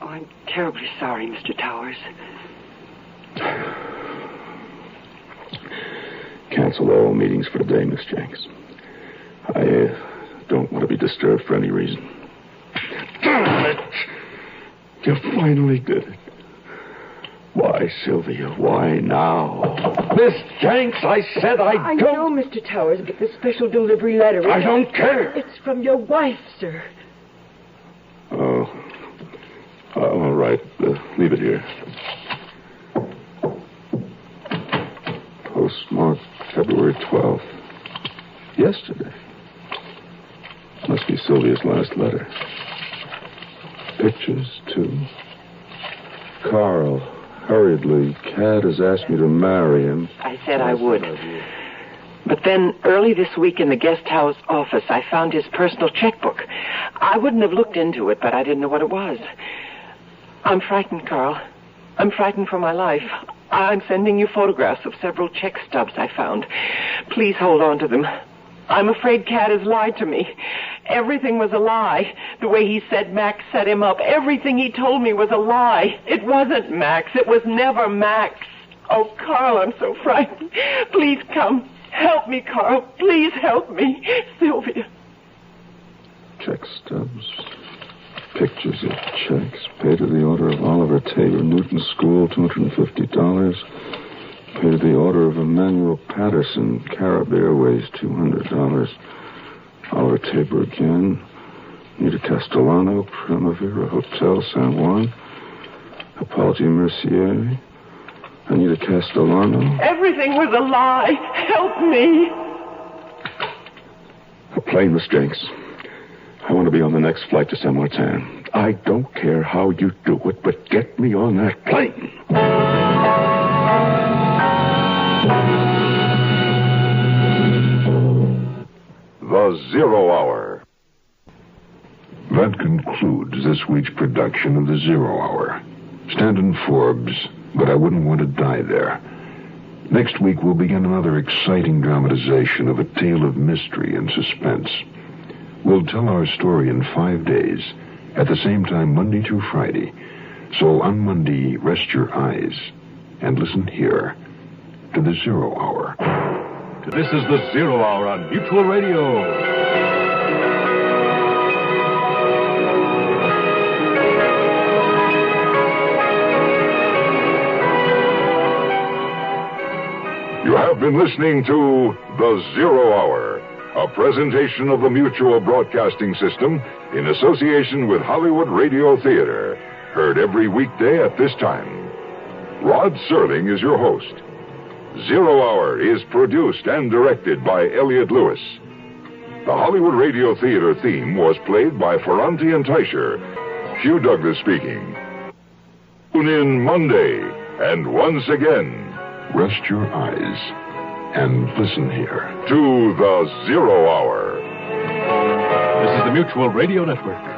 Oh, I'm terribly sorry, Mr. Towers. Cancel all meetings for today, Miss Jenks. I don't want to be disturbed for any reason. Damn it! You finally did it. Why, Sylvia? Why now? Miss Jenks, I said I don't... I know, Mr. Towers, but the special delivery letter... I don't care. It's from your wife, sir. Oh. All right. Leave it here. Postmarked February 12th. Yesterday. Must be Sylvia's last letter. Pictures, too. Carl, hurriedly, Cat has asked me to marry him. I said I would. But then, early this week in the guest house office, I found his personal checkbook. I wouldn't have looked into it, but I didn't know what it was. I'm frightened, Carl. I'm frightened for my life. I'm sending you photographs of several check stubs I found. Please hold on to them. I'm afraid Cat has lied to me. Everything was a lie. The way he said Max set him up, everything he told me was a lie. It wasn't Max. It was never Max. Oh, Carl, I'm so frightened. Please come. Help me, Carl. Please help me. Sylvia. Check stubs. Pictures of checks. Paid to the order of Oliver Tabor, Newton School, $250. Paid to the order of Emmanuel Patterson, Carib Airways, $200. Oliver Tabor again. Nita Castellano, Primavera Hotel, San Juan. Apology Mercier. Anita Castellano. Everything was a lie. Help me. A plane, Miss Jenks. I want to be on the next flight to San Martin. I don't care how you do it, but get me on that plane. The Zero Hour. That concludes this week's production of The Zero Hour. Stanton Forbes, but I wouldn't want to die there. Next week, we'll begin another exciting dramatization of a tale of mystery and suspense. We'll tell our story in 5 days, at the same time Monday through Friday. So on Monday, rest your eyes and listen here to The Zero Hour. This is The Zero Hour on Mutual Radio. You have been listening to The Zero Hour, a presentation of the Mutual Broadcasting System in association with Hollywood Radio Theater. Heard every weekday at this time. Rod Serling is your host. Zero Hour is produced and directed by Elliot Lewis. The Hollywood Radio Theater theme was played by Ferranti and Teicher. Hugh Douglas speaking. Tune in Monday, and once again, rest your eyes and listen here to The Zero Hour. This is the Mutual Radio Network.